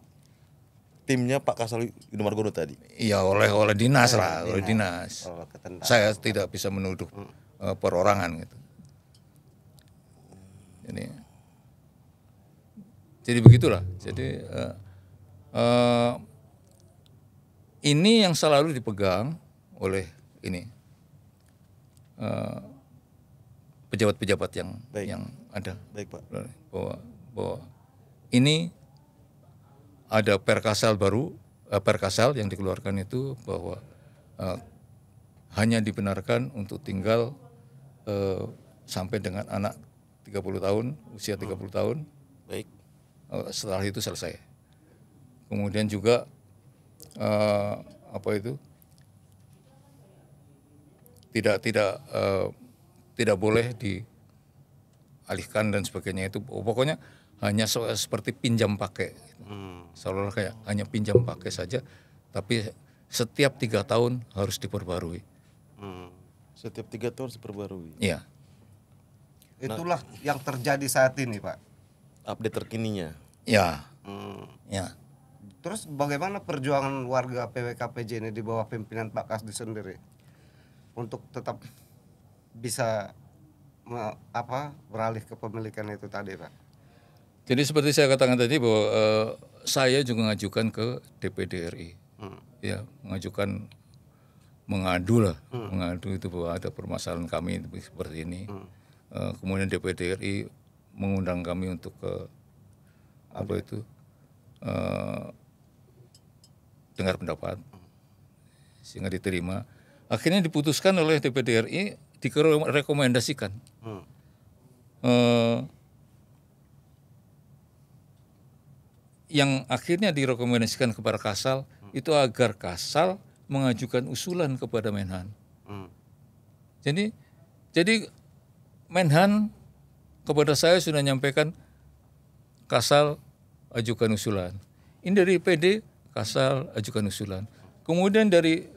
timnya Pak Kasal Yudo Margono tadi. Iya, oleh dinas lah, oleh dinas. Oh, ketentang. Saya tidak bisa menuduh perorangan gitu. Jadi begitulah. Jadi ini yang selalu dipegang oleh ini pejabat-pejabat Baik. yang ada, Baik Pak. bahwa ini ada Perkasal baru, Perkasal yang dikeluarkan itu bahwa hanya dibenarkan untuk tinggal sampai dengan anak 30 tahun, usia 30 tahun. Baik. Setelah itu selesai. Kemudian juga tidak boleh dialihkan dan sebagainya, itu pokoknya hanya seperti pinjam pakai, seolah-olah kayak hanya pinjam pakai saja, tapi setiap 3 tahun harus diperbarui. Setiap 3 tahun diperbarui. Iya. Itulah yang terjadi saat ini, Pak. Update terkininya. Ya. Hmm. Ya. Terus bagaimana perjuangan warga PWKPJ ini di bawah pimpinan Pak Kasdi sendiri untuk tetap bisa beralih ke pemilikan itu tadi, Pak? Jadi seperti saya katakan tadi bahwa saya juga mengajukan ke DPD RI, ya, mengadu itu bahwa ada permasalahan kami seperti ini. Kemudian DPD RI mengundang kami untuk dengar pendapat, sehingga diterima. Akhirnya diputuskan oleh DPD RI, direkomendasikan yang akhirnya direkomendasikan kepada Kasal itu agar Kasal mengajukan usulan kepada Menhan. Jadi Menhan kepada saya sudah menyampaikan Kasal ajukan usulan. Ini dari PD Kasal ajukan usulan. Kemudian dari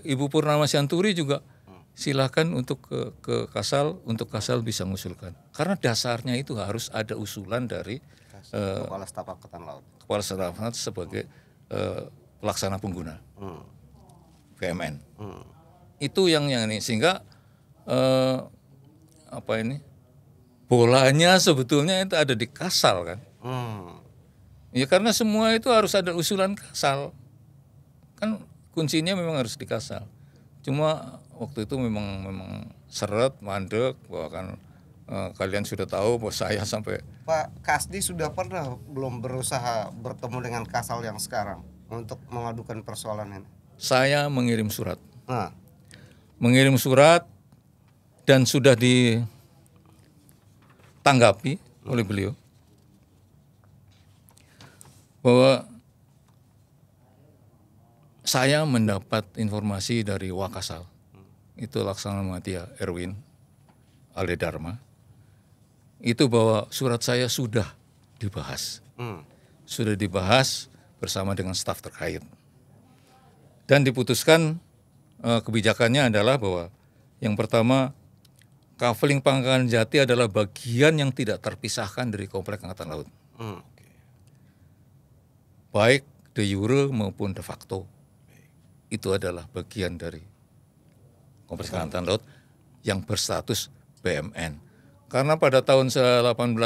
Ibu Purnama Sianturi juga silakan untuk ke Kasal, untuk Kasal bisa mengusulkan. Karena dasarnya itu harus ada usulan dari Kepala Staf Angkatan Laut. Kepala Staf sebagai pelaksana pengguna VMN. Itu yang ini, sehingga bolanya sebetulnya itu ada di Kasal kan. Ya karena semua itu harus ada usulan Kasal. Kan kuncinya memang harus di Kasal. Cuma waktu itu memang seret, mandek, bahwa kan kalian sudah tahu bahwa saya sampai Pak Kasdi sudah pernah belum berusaha bertemu dengan Kasal yang sekarang untuk mengadukan persoalan ini? saya mengirim surat. Nah, Mengirim surat dan sudah ditanggapi oleh beliau bahwa saya mendapat informasi dari Wakasal, itu Laksana Matia Erwin Aldedarma, itu bahwa surat saya sudah dibahas. Sudah dibahas bersama dengan staf terkait. Dan diputuskan kebijakannya adalah bahwa yang pertama, Kafling Pangkalan Jati adalah bagian yang tidak terpisahkan dari Komplek Angkatan Laut. Baik de jure maupun de facto. Itu adalah bagian dari Kompleks Angkatan Laut yang berstatus BMN. Karena pada tahun 1998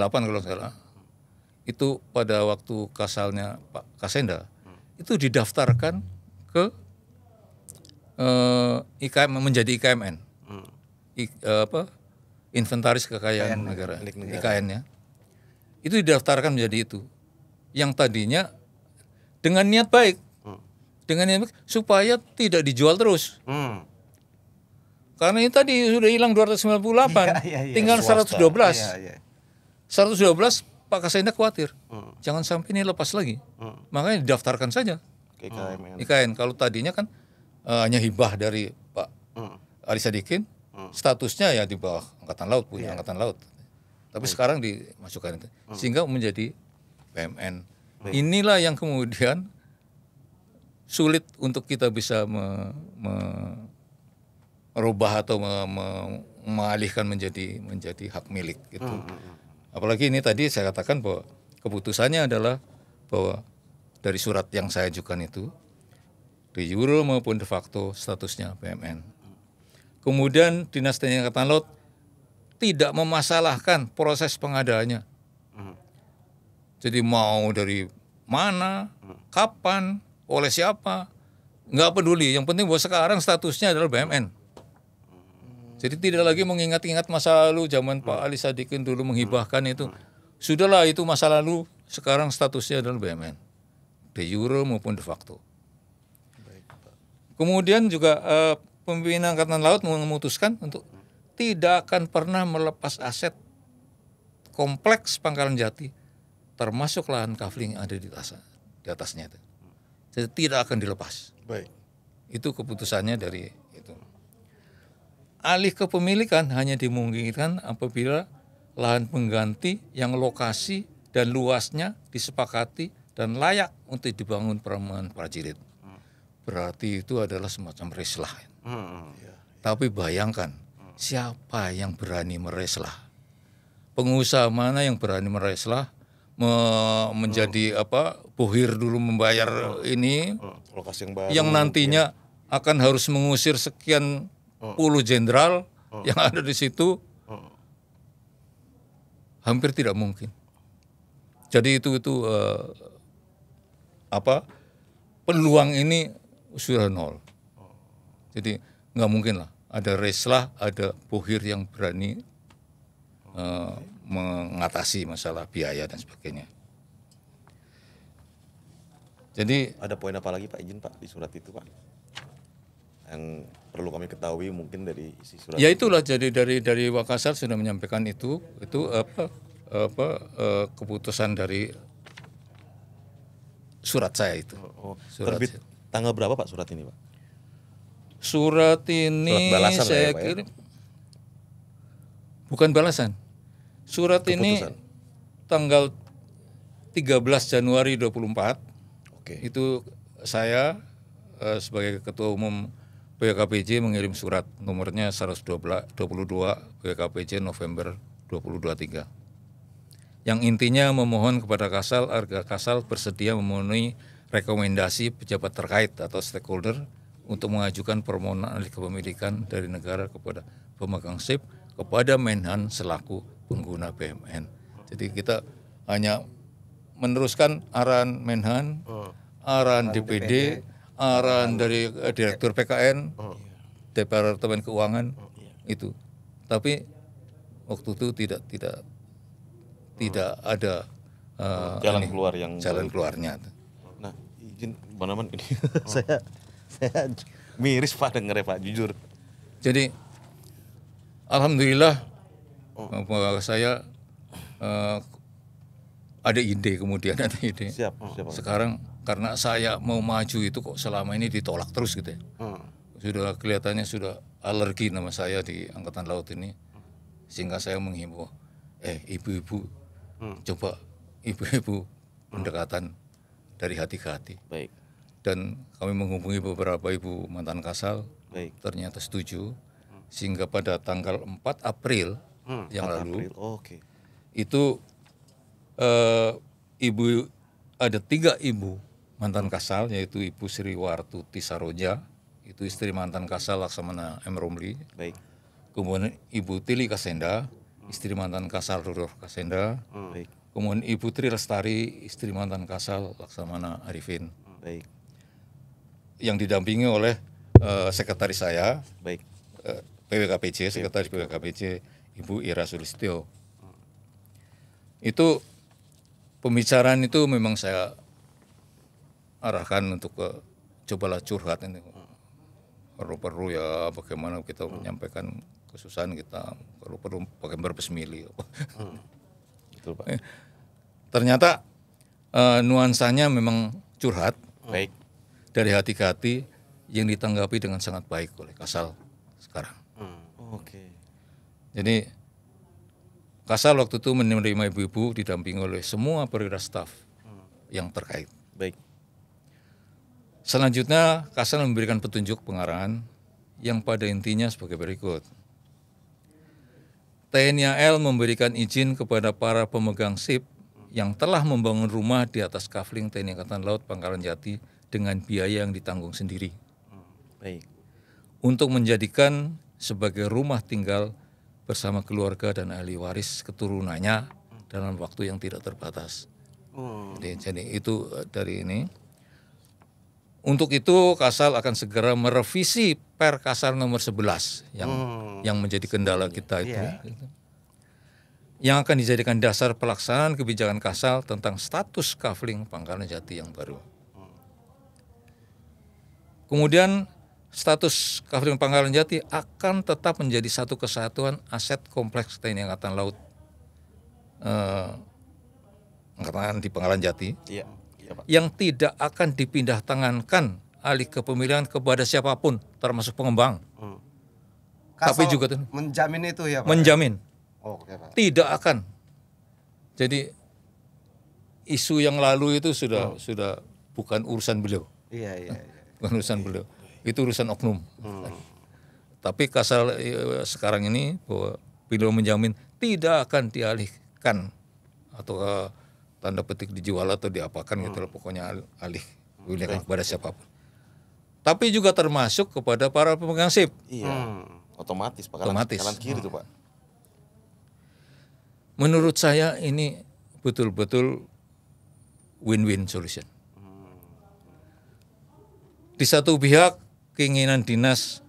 kalau salah, itu pada waktu kasalnya Pak Kasenda, itu didaftarkan ke IKM, menjadi IKMN, Inventaris Kekayaan Negara, IKN-nya, itu didaftarkan menjadi itu, yang tadinya dengan niat baik, supaya tidak dijual terus. Karena ini tadi sudah hilang 298, tinggal 112. 112 Pak Kasenda khawatir, jangan sampai ini lepas lagi, makanya didaftarkan saja IKN. Kalau tadinya kan hanya hibah dari Pak Ali Sadikin, statusnya ya di bawah Angkatan Laut, punya Angkatan Laut. Tapi sekarang dimasukkan itu, sehingga menjadi BMN. Inilah yang kemudian sulit untuk kita bisa merubah atau mengalihkan menjadi hak milik gitu. Apalagi ini tadi saya katakan bahwa keputusannya adalah bahwa dari surat yang saya ajukan itu de jure maupun de facto statusnya BMN. Kemudian Dinas TNI Angkatan Laut tidak memasalahkan proses pengadaannya. Jadi mau dari mana, kapan, oleh siapa, nggak peduli. Yang penting bahwa sekarang statusnya adalah BMN. Jadi tidak lagi mengingat-ingat masa lalu zaman Pak Ali Sadikin dulu menghibahkan itu. Sudahlah itu masa lalu, sekarang statusnya adalah BMN. De jure maupun de facto. Kemudian juga pimpinan Angkatan Laut memutuskan untuk tidak akan pernah melepas aset kompleks Pangkalan Jati, termasuk lahan kafling yang ada di atasnya itu. Jadi tidak akan dilepas. Baik. Itu keputusannya dari itu. Alih kepemilikan hanya dimungkinkan apabila lahan pengganti yang lokasi dan luasnya disepakati dan layak untuk dibangun perumahan prajurit. Berarti itu adalah semacam reslah. Tapi bayangkan, siapa yang berani mereslah? Pengusaha mana yang berani mereslah? Menjadi bohir dulu membayar ini, Lokasi yang baru. yang nantinya akan harus mengusir sekian puluh jenderal yang ada di situ, hampir tidak mungkin. Jadi itu peluang ini sudah nol. Jadi nggak mungkin lah ada reslah, ada bohir yang berani mengatasi masalah biaya dan sebagainya. Jadi Ada poin apa lagi Pak, izin Pak, di surat itu Pak, yang perlu kami ketahui mungkin dari isi surat? ya itulah, jadi dari Wakasal sudah menyampaikan itu keputusan dari surat saya itu. Surat Terbit tanggal berapa Pak surat ini Pak? Surat ini Surat balasan saya ya, Pak, ya? kirim, bukan balasan. Surat ini Keputusan. tanggal 13 Januari 24. Oke. Itu saya sebagai Ketua Umum PKPJ mengirim surat nomornya 122 PKPJ November 2023. Yang intinya memohon kepada Kasal agar Kasal bersedia memenuhi rekomendasi pejabat terkait atau stakeholder untuk mengajukan permohonan alih kepemilikan dari negara kepada pemegang SIP kepada Menhan selaku pengguna BMN. Jadi kita hanya meneruskan arahan Menhan, arahan DPD, arahan dari Direktur PKN, Departemen Keuangan itu. Tapi waktu itu tidak ada Jalan keluar yang jalan keluarnya. Nah, izin Bang Naman ini saya miris Pak dengernya Pak, jujur. Jadi alhamdulillah saya ada ide, kemudian ada ide. Siap. Sekarang karena saya mau maju itu kok selama ini ditolak terus gitu ya. Sudah kelihatannya sudah alergi nama saya di Angkatan Laut ini. Sehingga saya menghimbau, ibu-ibu coba ibu-ibu pendekatan dari hati ke hati. Baik. Dan kami menghubungi beberapa ibu mantan Kasal, Baik. ternyata setuju. Sehingga pada tanggal 4 April yang 4 lalu April. Oke. itu ada 3 ibu mantan Kasal, yaitu Ibu Sri Wartuti Saroja, itu istri mantan Kasal Laksamana M. Romli. Baik. Kemudian Ibu Tili Kasenda, istri mantan Kasal Rudolf Kasenda. Baik. Kemudian Ibu Tri Lestari, istri mantan Kasal Laksamana Arifin. Baik. Yang didampingi oleh sekretaris saya, Baik. PWKPJ, sekretaris PWKPJ, Ibu Ira Sulistyo. Itu pembicaraan itu memang saya arahkan untuk cobalah curhat ini. Perlu ya bagaimana kita menyampaikan kesusahan kita, perlu pakai berbesmili. Betul Pak. Ternyata nuansanya memang curhat. Baik. Dari hati ke hati yang ditanggapi dengan sangat baik oleh Kasal sekarang. Oke. Jadi Kasal waktu itu menerima ibu-ibu didampingi oleh semua perwira staf yang terkait. Baik. Selanjutnya Kasal memberikan petunjuk pengarahan yang pada intinya sebagai berikut. TNI AL memberikan izin kepada para pemegang SIP yang telah membangun rumah di atas kafling TNI Angkatan Laut Pangkalan Jati dengan biaya yang ditanggung sendiri. Baik. Untuk menjadikan sebagai rumah tinggal bersama keluarga dan ahli waris keturunannya dalam waktu yang tidak terbatas. Jadi itu dari ini. Untuk itu Kasal akan segera merevisi Per Kasal nomor 11 yang menjadi kendala kita itu. Yang akan dijadikan dasar pelaksanaan kebijakan Kasal tentang status kafling Pangkalan Jati yang baru. Kemudian status kafling Pangkalan Jati akan tetap menjadi satu kesatuan aset kompleks TNI Angkatan Laut Angkatan di Pangkalan Jati. Iya. Iya Pak. Yang tidak akan dipindah tangankan alih kepemilikan kepada siapapun, termasuk pengembang. Tapi juga menjamin itu ya Pak. Menjamin. Oke Pak. Tidak akan. Jadi isu yang lalu itu sudah bukan urusan beliau. Iya. Bukan urusan beliau. Itu urusan oknum. Tapi Kasal sekarang ini bahwa beliau menjamin tidak akan dialihkan atau tanda petik dijual atau diapakan gitu loh, pokoknya alih wilayah kepada siapapun. Tapi juga termasuk kepada para pemegang SIP. Iya. Otomatis Pak. Otomatis. Kanan kiri tuh Pak. Menurut saya ini betul-betul win-win solution. Di satu pihak keinginan dinas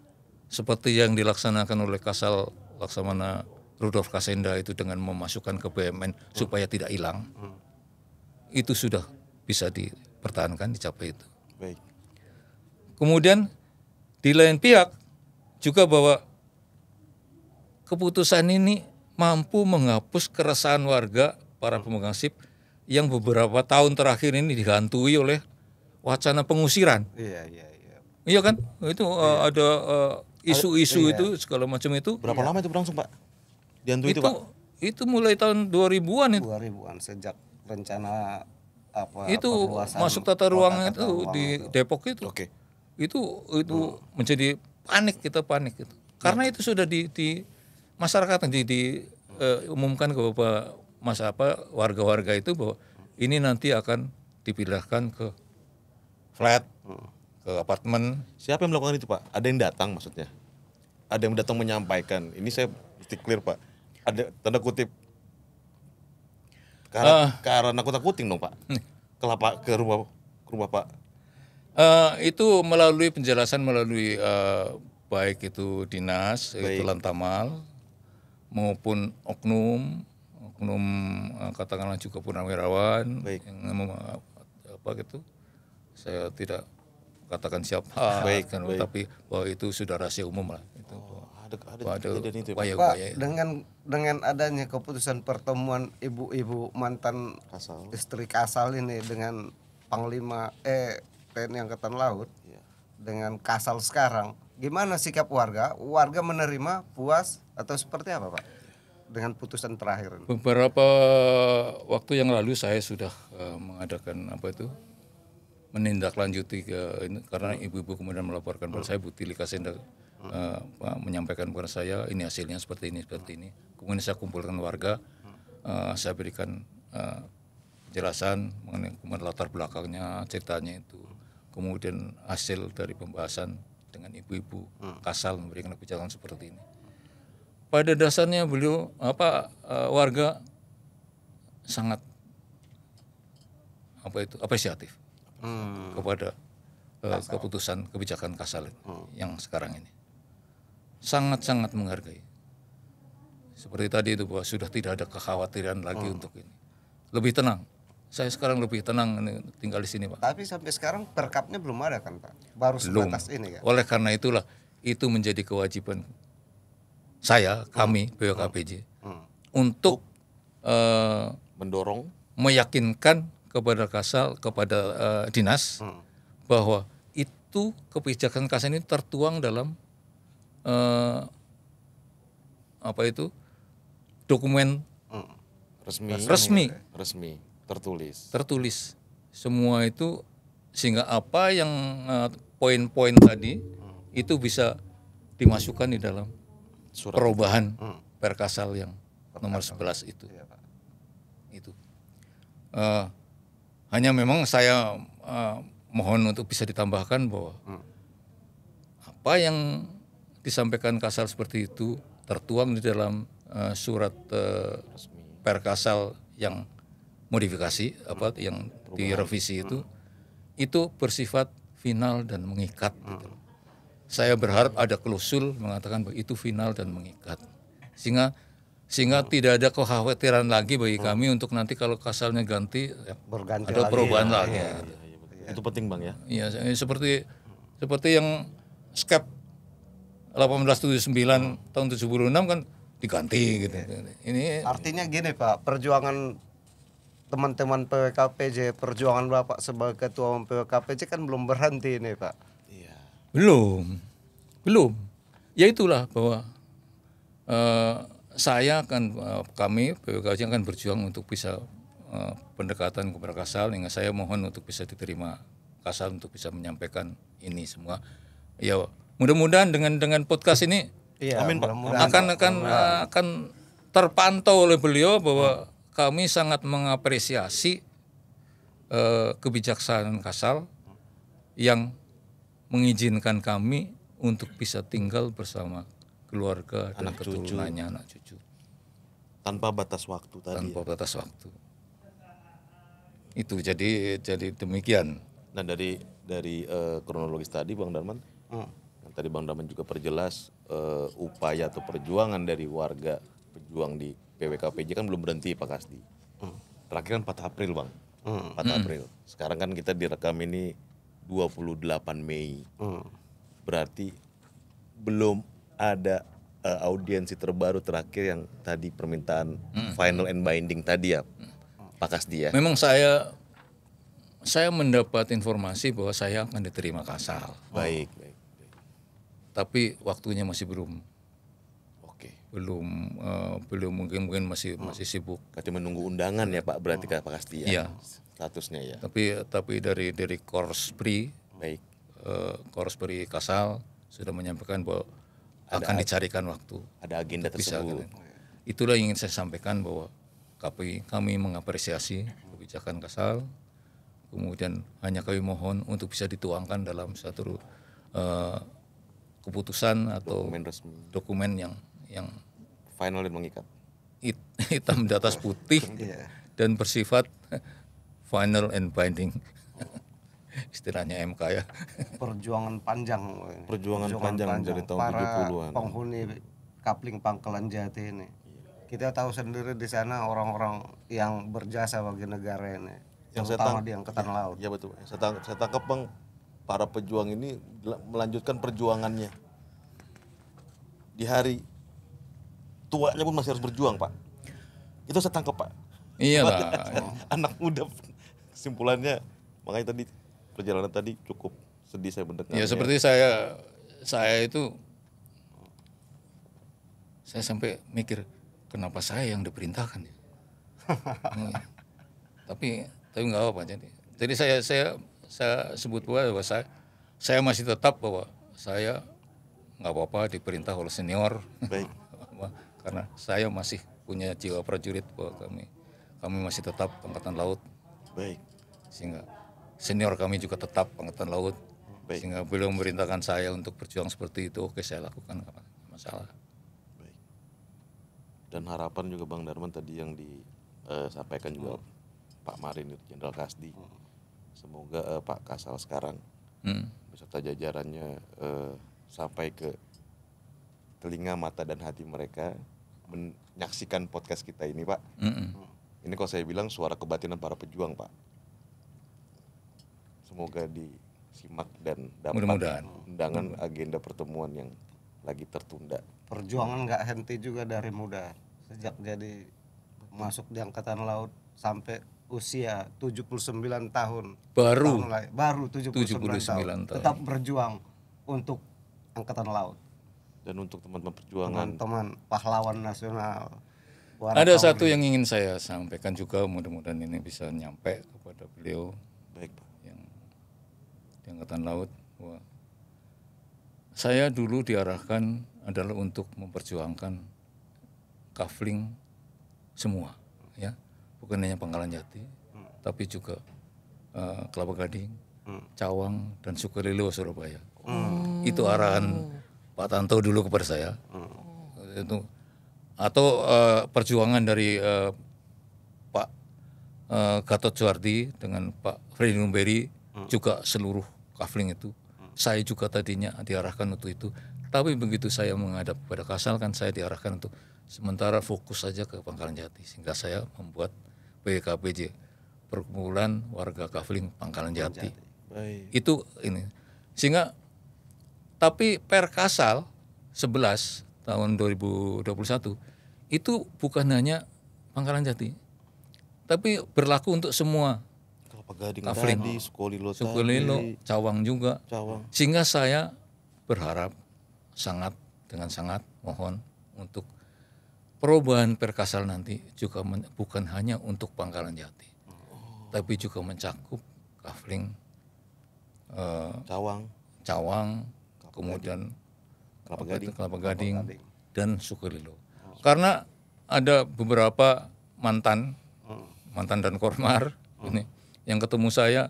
seperti yang dilaksanakan oleh Kasal Laksamana Rudolf Kasenda itu dengan memasukkan ke BUMN supaya tidak hilang. Itu sudah bisa dipertahankan, dicapai itu. Baik. Kemudian di lain pihak juga bahwa keputusan ini mampu menghapus keresahan warga para pemegang SIP yang beberapa tahun terakhir ini dihantui oleh wacana pengusiran. Iya. Iya kan? Itu ada isu-isu itu segala macam itu. Berapa lama itu berlangsung Pak? Dihantui itu Pak? Itu mulai tahun 2000-an itu. 2000-an sejak rencana Itu perluasan masuk tata ruang itu di Depok itu. Oke. Itu menjadi panik, kita panik itu. Karena itu sudah di masyarakat diumumkan ke warga-warga itu bahwa ini nanti akan dipindahkan ke flat, ke apartemen. Siapa yang melakukan itu Pak? Ada yang datang maksudnya? Ada yang datang menyampaikan. Ini saya mesti clear Pak. Ada tanda kutip. Karena nakut-nakutin dong Pak. Ke rumah Pak. Itu melalui penjelasan melalui baik itu dinas, itu Lantamal maupun oknum katakanlah juga purnawirawan yang apa gitu. Saya tidak katakan siapa, tapi bahwa itu sudah rahasia umum lah. Itu Ada kejadian itu, Pak. upaya-upaya. Dengan adanya keputusan pertemuan ibu-ibu mantan Kasal. istri Kasal ini dengan Panglima TNI Angkatan Laut dengan Kasal sekarang, gimana sikap warga? Warga menerima, puas atau seperti apa, Pak? Dengan putusan terakhir ini? Beberapa waktu yang lalu saya sudah mengadakan menindaklanjuti karena ibu-ibu kemudian melaporkan pada saya, Bu Tili Kasenda menyampaikan kepada saya ini hasilnya seperti ini. Kemudian saya kumpulkan warga, saya berikan penjelasan mengenai latar belakangnya, ceritanya itu. Kemudian hasil dari pembahasan dengan ibu-ibu Kasal memberikan kebijakan seperti ini. Pada dasarnya beliau warga sangat apresiatif kepada keputusan kebijakan Kasal yang sekarang ini. Sangat-sangat menghargai. Seperti tadi itu bahwa sudah tidak ada kekhawatiran lagi untuk ini. Lebih tenang. Saya sekarang lebih tenang tinggal di sini, Pak. Tapi sampai sekarang perkapnya belum ada kan, Pak? Baru sebatas ini ya. Oleh karena itulah itu menjadi kewajiban kami PWKPJ untuk Mendorong meyakinkan kepada Kasal, kepada dinas bahwa itu kebijakan Kasal ini tertuang dalam dokumen resmi tertulis semua itu, sehingga apa yang poin-poin tadi itu bisa dimasukkan di dalam perubahan Perkasal yang nomor 11 itu. Itu hanya memang saya mohon untuk bisa ditambahkan bahwa apa yang disampaikan Kasal seperti itu tertuang di dalam surat Perkasal yang modifikasi yang direvisi itu bersifat final dan mengikat. Gitu. Saya berharap ada klausul mengatakan bahwa itu final dan mengikat, sehingga tidak ada kekhawatiran lagi bagi kami untuk nanti kalau Kasalnya ganti Berganti ada lagi. perubahan lagi. Itu penting, Bang ya. Iya, seperti yang SKEP 1879 tahun 76 kan diganti gitu. Ini Artinya gini, Pak, perjuangan teman-teman PWKPJ, perjuangan Bapak sebagai ketua umum PWKPJ kan belum berhenti ini, Pak. Iya. belum. Ya itulah bahwa kami PWKPJ akan berjuang untuk bisa pendekatan kepada Kasal, hingga saya mohon untuk bisa diterima Kasal untuk bisa menyampaikan ini semua. Ya mudah-mudahan dengan podcast ini Amin, Pak. akan terpantau oleh beliau bahwa kami sangat mengapresiasi kebijaksanaan Kasal yang mengizinkan kami untuk bisa tinggal bersama keluarga dan keturunannya, anak cucu. Tanpa batas waktu tadi. Tanpa batas waktu. Itu jadi demikian. Nah dari kronologis tadi Bang Darman, tadi Bang Darman juga perjelas upaya atau perjuangan dari warga pejuang di PWKPJ kan belum berhenti Pak Kasdi. Terakhir kan 4 April Bang, 4 April. Sekarang kan kita direkam ini 28 Mei. Berarti belum ada audiensi terbaru terakhir yang tadi permintaan final and binding tadi ya Pak Kasdi ya. Memang saya mendapat informasi bahwa saya akan diterima Kasal. Baik. Tapi waktunya masih belum. Oke. Belum mungkin masih sibuk. Berarti menunggu undangan ya Pak, berarti Pak Kasdi ya. Iya. Statusnya ya. Tapi dari Korspri, Baik. Korspri Kasal sudah menyampaikan bahwa akan dicarikan waktu. Ada agenda tersebut. Itulah yang ingin saya sampaikan bahwa kami mengapresiasi kebijakan Kasal. Kemudian hanya kami mohon untuk bisa dituangkan dalam satu keputusan atau Dokumen resmi. dokumen yang Final dan mengikat. hitam di atas putih dan bersifat final and binding. istilahnya MK ya. Perjuangan panjang ini. Perjuangan panjang dari tahun para 70-an. penghuni Kapling Pangkalan Jati ini. Kita tahu sendiri di sana orang-orang yang berjasa bagi negara ini, Yang terutama di Angkatan Laut. Ya betul. Saya tangkap Bang, para pejuang ini melanjutkan perjuangannya. Di hari tuanya pun masih harus berjuang, Pak. Itu saya tangkap, Pak. Iya lah. Anak muda. Kesimpulannya, makanya tadi perjalanan tadi cukup sedih saya mendengar. Ya seperti saya itu, saya sampai mikir kenapa saya yang diperintahkan ya. tapi nggak apa-apa. Jadi saya sebut bahwa saya masih tetap bahwa saya nggak apa-apa diperintah oleh senior. Baik. Karena saya masih punya jiwa prajurit bahwa kami masih tetap Angkatan Laut. Baik. Sehingga senior kami juga tetap Angkatan Laut. Baik. Sehingga beliau memerintahkan saya untuk berjuang seperti itu, oke saya lakukan, nggak masalah. Baik. Dan harapan juga Bang Darman tadi yang disampaikan juga Pak Marinir Jenderal Kasdi. Semoga Pak Kasal sekarang beserta jajarannya sampai ke telinga, mata dan hati mereka menyaksikan podcast kita ini, Pak. Ini kalau saya bilang suara kebatinan para pejuang, Pak. Semoga disimak dan dapat Mudah-mudahan. undangan agenda pertemuan yang lagi tertunda. Perjuangan nggak henti juga dari muda. Sejak jadi masuk di Angkatan Laut sampai usia 79 tahun. Baru 79 tahun. Tetap berjuang untuk Angkatan Laut. Dan untuk teman-teman perjuangan, Teman-teman pahlawan nasional. Ada satu yang ingin saya sampaikan juga, mudah-mudahan ini bisa nyampe kepada beliau baik Pak. yang di Angkatan Laut, bahwa saya dulu diarahkan adalah untuk memperjuangkan kafling semua, ya, bukan hanya Pangkalan Jati, tapi juga Kelapa Gading, Cawang dan Sukolilo Surabaya. Itu arahan Pak Tanto dulu kepada saya. Itu atau perjuangan dari Pak Gatot Soehardi dengan Pak Freddy Numberi, juga seluruh kafling itu. Saya juga tadinya diarahkan untuk itu. Tapi begitu saya menghadap pada Kasal, kan saya diarahkan untuk sementara fokus saja ke Pangkalan Jati, sehingga saya membuat PKPJ, Perkumpulan Warga Kafling Pangkalan Jati. Baik. Itu ini. Sehingga tapi Per Kasal 11 tahun 2021 itu bukan hanya Pangkalan Jati, tapi berlaku untuk semua Kelapa Gading kafling, tadi, Sukolilo Sukolilo, Cawang juga. Cawang. Sehingga saya berharap dengan sangat mohon untuk perubahan Per Kasal nanti juga bukan hanya untuk Pangkalan Jati, tapi juga mencakup kafling Cawang, kemudian Kelapa Gading dan Sukolilo. Karena ada beberapa mantan dan kormar ini yang ketemu saya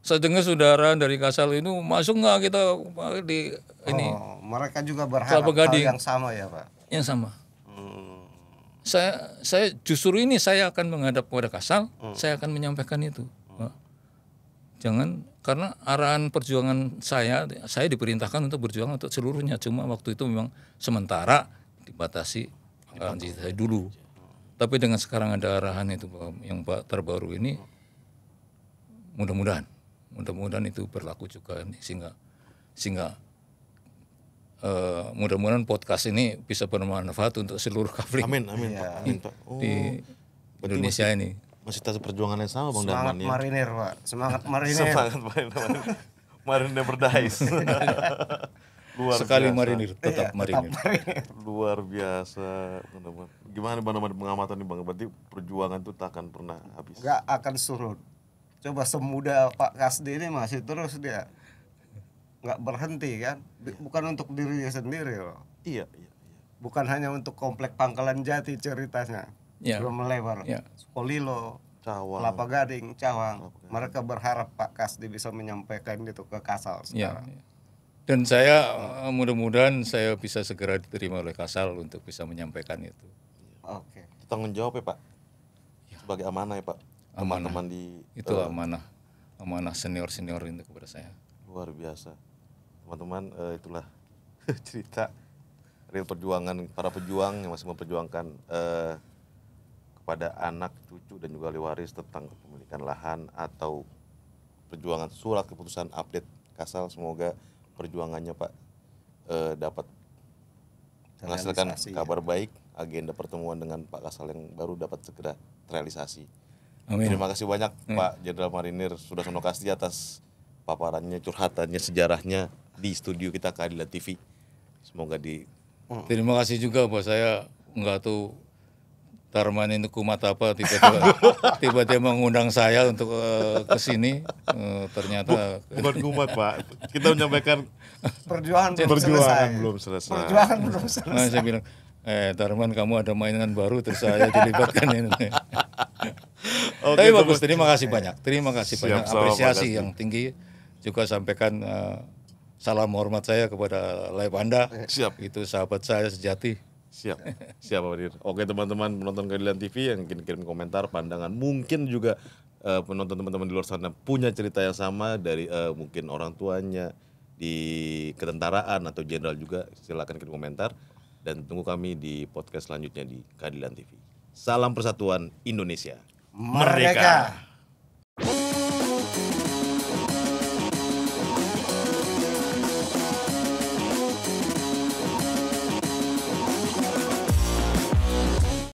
dengar saudara dari Kasal itu masuk nggak kita di ini. Mereka juga berharap hal yang sama ya Pak. Yang sama. Saya justru ini saya akan menghadap kepada Kasal, saya akan menyampaikan itu. Jangan, karena arahan perjuangan saya diperintahkan untuk berjuang untuk seluruhnya, cuma waktu itu memang sementara dibatasi Pangkalan Jati dulu. Tapi dengan sekarang ada arahan itu yang terbaru ini, mudah-mudahan itu berlaku juga nih, sehingga mudah-mudahan podcast ini bisa bermanfaat untuk seluruh kafling. Amin Pak. Di Indonesia ini. Masih tas perjuangan yang sama Bang Darman ya. Marinir Pak, semangat marinir. Marinir berdais. Luar Sekali biasa. marinir, tetap marinir. Luar biasa, teman-teman. Gimana Bang pengamatan nih Bang? Berarti perjuangan itu tak akan pernah habis. Gak akan surut. Coba semuda Pak Kasdi ini masih terus dia. Nggak berhenti kan? Bukan untuk dirinya sendiri loh. Iya. Bukan hanya untuk komplek Pangkalan Jati ceritanya. Ya. Belum melebar. Ya. Sukolilo, Cawang. Kelapa Gading, Cawang. Mereka berharap Pak Kasdi bisa menyampaikan itu ke Kasal sekarang. Ya. Dan saya mudah-mudahan saya bisa segera diterima oleh Kasal untuk bisa menyampaikan itu. Oke. Tanggung jawab ya Pak. Sebagai amanah ya Pak. Teman-teman di Itu amanah. amanah senior-senior itu kepada saya. Luar biasa. Teman-teman, itulah cerita real perjuangan para pejuang yang masih memperjuangkan kepada anak, cucu dan juga ahli waris tentang kepemilikan lahan atau perjuangan surat keputusan update Kasal. Semoga perjuangannya Pak dapat menghasilkan Terrealisasi, kabar baik, agenda pertemuan dengan Pak Kasal yang baru dapat segera terrealisasi. Amin. Terima kasih banyak Pak Jenderal Marinir Sudarsono Kasti atas paparannya, curhatannya, sejarahnya di studio kita Keadilan TV. Semoga Terima kasih juga buat saya nggak tahu Darman itu kumat apa tiba-tiba mengundang saya untuk ke sini. Ternyata bukan kumat Pak. Kita menyampaikan Perjuangan belum selesai. Perjuangan belum selesai. nah, saya bilang, Darman kamu ada mainan baru terus saya dilibatkan ini. Oke, Tapi bagus, terima kasih banyak. Terima kasih Siap, banyak, sama, apresiasi makasih. yang tinggi. Juga sampaikan salam hormat saya kepada Laib Anda. Siap. Itu sahabat saya sejati. Siap Pak Marinir. Oke teman-teman penonton Keadilan TV yang kirim komentar, pandangan, mungkin juga penonton teman-teman di luar sana punya cerita yang sama dari mungkin orang tuanya di ketentaraan atau jenderal juga, silakan kirim komentar dan tunggu kami di podcast selanjutnya di Keadilan TV. Salam Persatuan Indonesia. Merdeka.